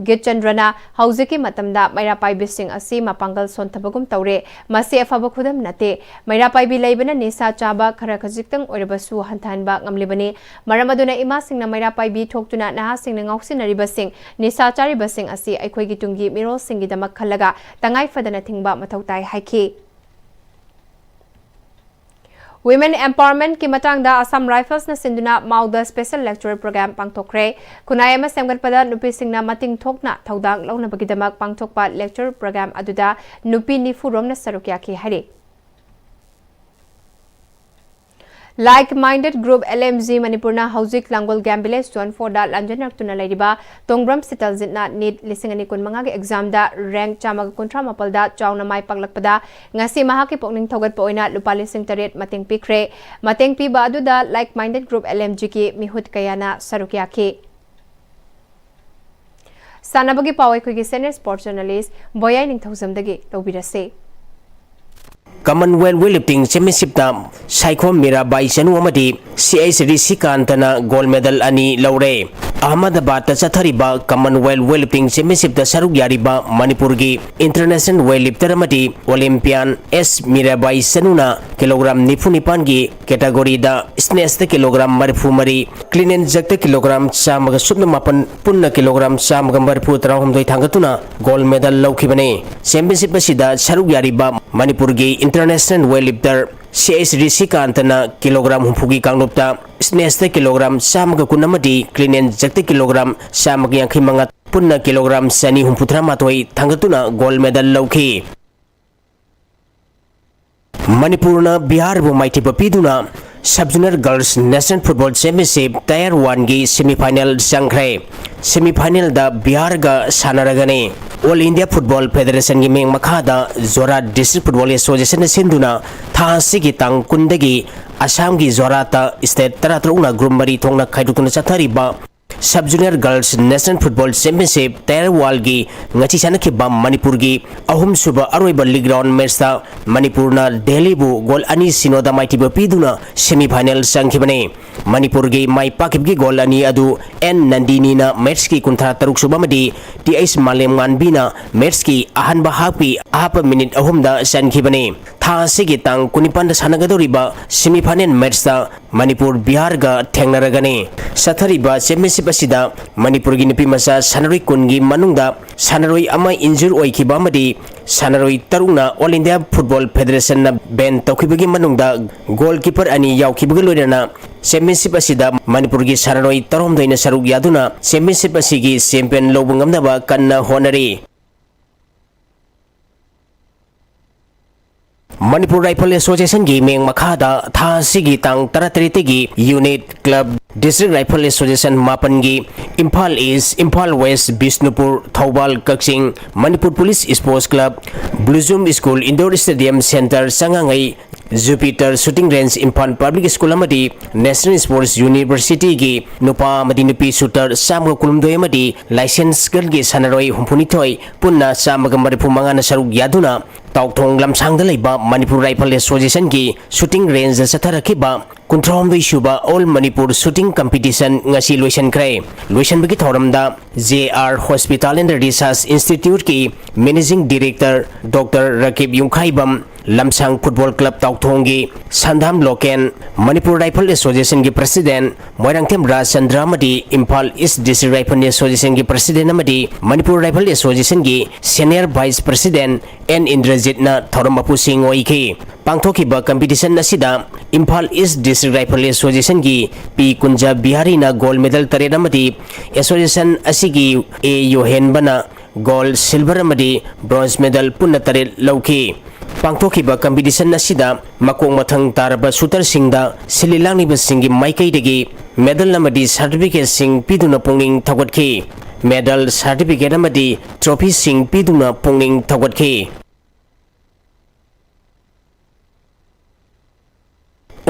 Gitchandrana Hauziki Matamda Mairapai Bising Asi Mapangal Sontabagum Taure Masi Afaba Khudam Nate Mairapai Bi Laibana Nisa Chaba Khara Khajikhtang Oirabasu Hantanba Ngamlibani Maramaduna Ima Singna Mairapai Bi Thoktuna Naha Singna Ngausinariba Sing Nisa Chariba Sing Asi Aikhoigi Tungi Mirol Singi Damak Khalaga Tangai Fadana Thingba Mathau Tai Haiki Women Empowerment की मतंगदा Assam rifles न सिंधुना माउदा special lecture programme पांगथोखरे कुनाय अमा सेमगतपदा नुपी सिंगना मतिंग थोकना थौदांग लौनबगीदमक पांगथोकपा lecture programme अदुदा नुपी निफुरोमना सरुक्याखि हारे Like Minded Group LMZ Manipurna Hauzik Langol Gambile Zone 4 da Lanjanartuna Laiba Tongbram Sital Zitna Need Lisingani Kunmanga exam da rank Chamaga Kontra Mapalda Chauna Mai Paglakpada Ngasi Mahaki Pokning Togat Poina Lupa Lising Taret Mating Pikre Mating Piba Aduda Like Minded Group LMG ki Mihut Kayana Sarukyaki Sanabagi Pawai Kugi Senior Sports Journalist Boyai Ningthozamdagi Lobirase Commonwealth Weightlifting Championship ta Saikhom Mirabai Chanu amadi CHD Sikantana gold medal ani laure Ahmedabad ta chathariba Commonwealth Weightlifting Championship ta saruk yariba Manipur gi International Weightlifter amadi Olympian S Mirabai Chanuna kilogram 95 gi category da snatch ta kilogram 34 clean and jerk ta kilogram 108 punna kilogram 139 thangatuna gold medal laukhibane championship asida saruk yariba Manipur gi International Weightlifter CHD Sikantana kilogram humpugi kanglupta snatch ta kilogram 110 clean and jerk ta kilogram 159 punna kilogram 233 thangatuna gold medal lauki Manipurna Bihar bu maithipa piduna सब junior girls national football championship tier 1 की semifinal चंख्रे semifinal दा बिहार का सानरगने all India football federation की मेंग मखादा जोरा district football association सिंधुना थासी की तांग कुंदगी असम की जोराता state तरह ग्रुप मरी थोंना खाइदुकना चथरिबा sub junior girls national football championship tier 1 की ngasi sanakhiba manipur gi ahum suba aroiba league round match ta manipur na delhi bu goal ani sinoda maitiba piduna semi final sankhibane manipur gi mai pakib gi goal ani adu n nandini na match ki kuntha taruk suba madi ts malem nganbina match ki ahanba hapi ahapa minute ahum da sankhibane tha sigi tang kunipan da sanagadoriba semi final match ta manipur bihar ga thengnaragane sathariba championship asida manipur gi nupi masa sanaroi kungi manungda sanaroi ama injure oikiba amadi sanaroi tarungna all india football federation na ban tawkhibagi manungda goalkeeper ani yaukibagi loirana championship asida manipur gi sanaroi tarom doina saruk yaduna championship asigi champion lobungamnaba kanna honari Manipur Rifle Association की मेंग मखादा था सिगी तांग तरतरीते की unit club district rifle association मापन की Imphal East Imphal West Bishnupur Thoubal Kakching Manipur police sports club ब्लूजूम school indoor stadium centre Sangangai Jupiter shooting range Imphal public school अमदी नेशनल स्पोर्ट्स यूनिवर्सिटी की नुपा अमदी नुपी शूटर सामग कुलुमदोय अमदी लाइसेंस गल की सनरोय हुंफुनिथोय पुन्ना सामग मरिफु मंगाना सरुक यादुना ताउथोंग लमसांग लेबा मणिपुर राइफल एसोसिएशन की शूटिंग रेंज चथरखिबा कुंथ्रोमदोय सुबा all Manipur shooting competition ngasi लोइसनख्रे लोइसनबगी थौरमदा JR hospital and research institute की managing director doctor Rakib Yumkhaibam Lamsang football club ताउथोंगी संधाम लोकेन मणिपुर राइफल एसोसिएशन की प्रेसिडेंट मोइरांगथेम राजचंद्र अमदी Imphal east district rifle association की प्रेसिडेंट अमदी मणिपुर राइफल एसोसिएशन की सीनियर वाइस प्रेसिडेंट एन इंद्रजीतना थौरम मपुसिंग ओइखि पांगथोखिबा कंपटीशन असिदा Imphal east district rifle association की पी कुंजा बिहारी ना गोल्ड मेडल तरेट अमदी एसोसिएशन असिगी ए योहेनबना गोल्ड सिल्वर अमदी ब्रोंज मेडल पुन्ना तरेट लौखि पांगथोखिबा कंपटीशन असिदा मकोंग मथंग तारबा शूटर सिंगदा सिलिलांगनिबा सिंगी माइकैदगी मेडल अमदी सर्टिफिकेट सिंग पिदुना पुंगिंग थगतखि मेडल सर्टिफिकेट अमदी ट्रॉफी सिंग पिदुना पुंगिंग थगतखि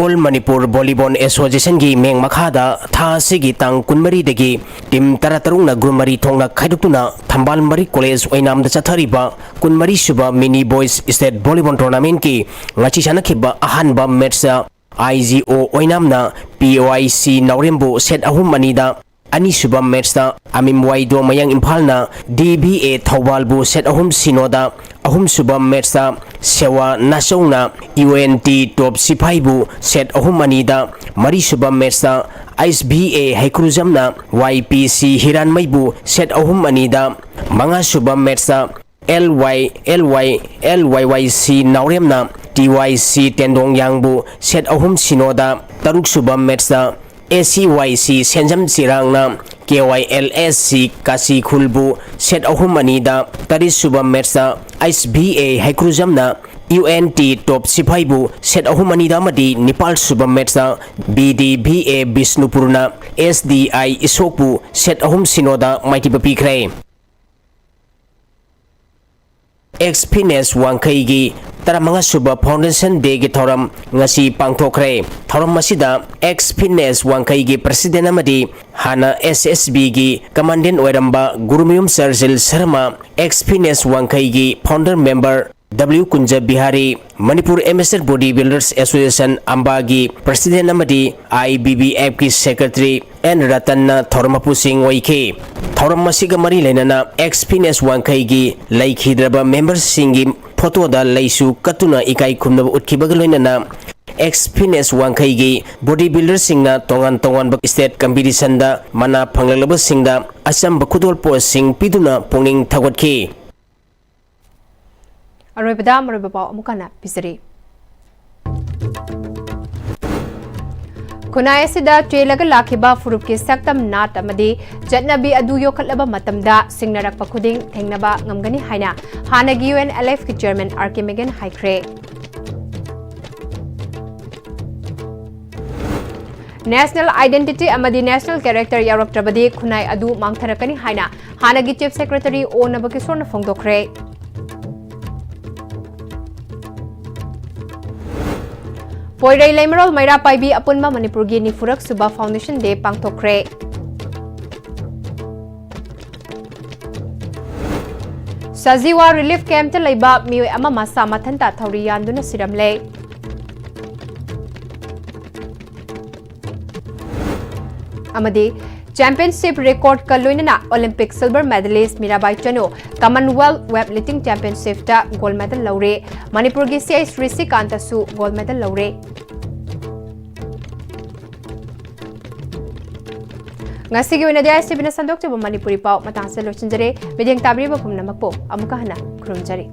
ऑल मणिपुर वॉलीबॉल एसोसिएशन की मेंग मखादा था सिगी तांग कुनमरी दगी टीम तरतरुंगना ग्रुप मरी थोंगना खाइदुक्तुना थंबाल मरी कॉलेज ओइनामदा चथरिबा कुनमरी सुबा mini boys state volleyball tournament की ngasi sanakhiba ahanba match IGO oinamna POIC नावरेंबु सेट अहुम अनिदा ani suba match da amim waido mayang imphalna DBA thawbalbu set ahum sinoda ahum suba match da sewa nasongna UNT top sipaibu set ahum anida mari suba match da ISBA haikruzamna YPC hiranmaibu set ahum anida manga suba match da LYYC nauremna TYC tendong yangbu set ahum sinoda taruk suba match da ACYC Senjam Sirangna KYLSC Kasi Khulbu set ahum anida tari suba matcha ISBA Haikruzamna UNT top sipaibu set ahum anida madi Nepal suba matcha BDBA Bishnupurna SDI Isokbu set ahum sinoda maitiba pikre Expines Wangkaigi Taramanga Suba Foundation Day की थौरम ngasi पांगथोखरे थौरम मसिदा Expines Wangkaigi President amadi Hana SSB की commandant ओइरंबा Gurumayum Sarjil Sharma Expines Wangkaigi Founder Member W Kunja Bihari Manipur MSR Body Builders Association Ambagi President amadi IBBF की Secretary N Ratanna Thormapu Singh Oike थौरम मसिगा मरी लेना Expines Wangkaigi लाइखिद्रबा member सिंगी photo दा लैसु कतुना इकाई खुमनब उत्खिबगा लोइना Expines Wangkaigi बॉडी बिल्डर सिंगना तोंगान तोंगान स्टेट कंपटीशन दा मना फंगलबा सिंगदा असम बखुदोल पोस्ट सिंग पिदुना पोंगिंग थगतखि अरोइबदा मरोइबा पाउ अमुकाना पिसरी खुनाई असिदा चेलगा लाखिबा फुरुप के सक्तम नाट अमदी चटनबी अदु योखलबा मतमदा सिंगनरकपा खुदिंग थेंगनबा ngamgani haina हानगी UNLF की चेयरमैन आरके मेगन हाइख्रे national identity amadi national character yaraktrabadi khunai adu mangtharakani haina hanagi chief secretary o nabakishorna phongdokre Poirai Lemerol Maira Paibi Apunma Manipurgi Nifurak Suba Foundation Day Pangtokre Saziwa Relief Camp ta Laiba Miwe Ama Masa Mathanta Thauri Yanduna Siramle Amadi Championship record ka loinana Olympic silver medalist Mirabai Chanu Commonwealth weightlifting championship ta gold medal laure Manipur gi CI Sri Sikanta su gold medal laure ngasi gi winadi ISTV na sandok chaba Manipuri pau matang se lochinjare medeng tabri ba phumna makpo amuka hana khurumjari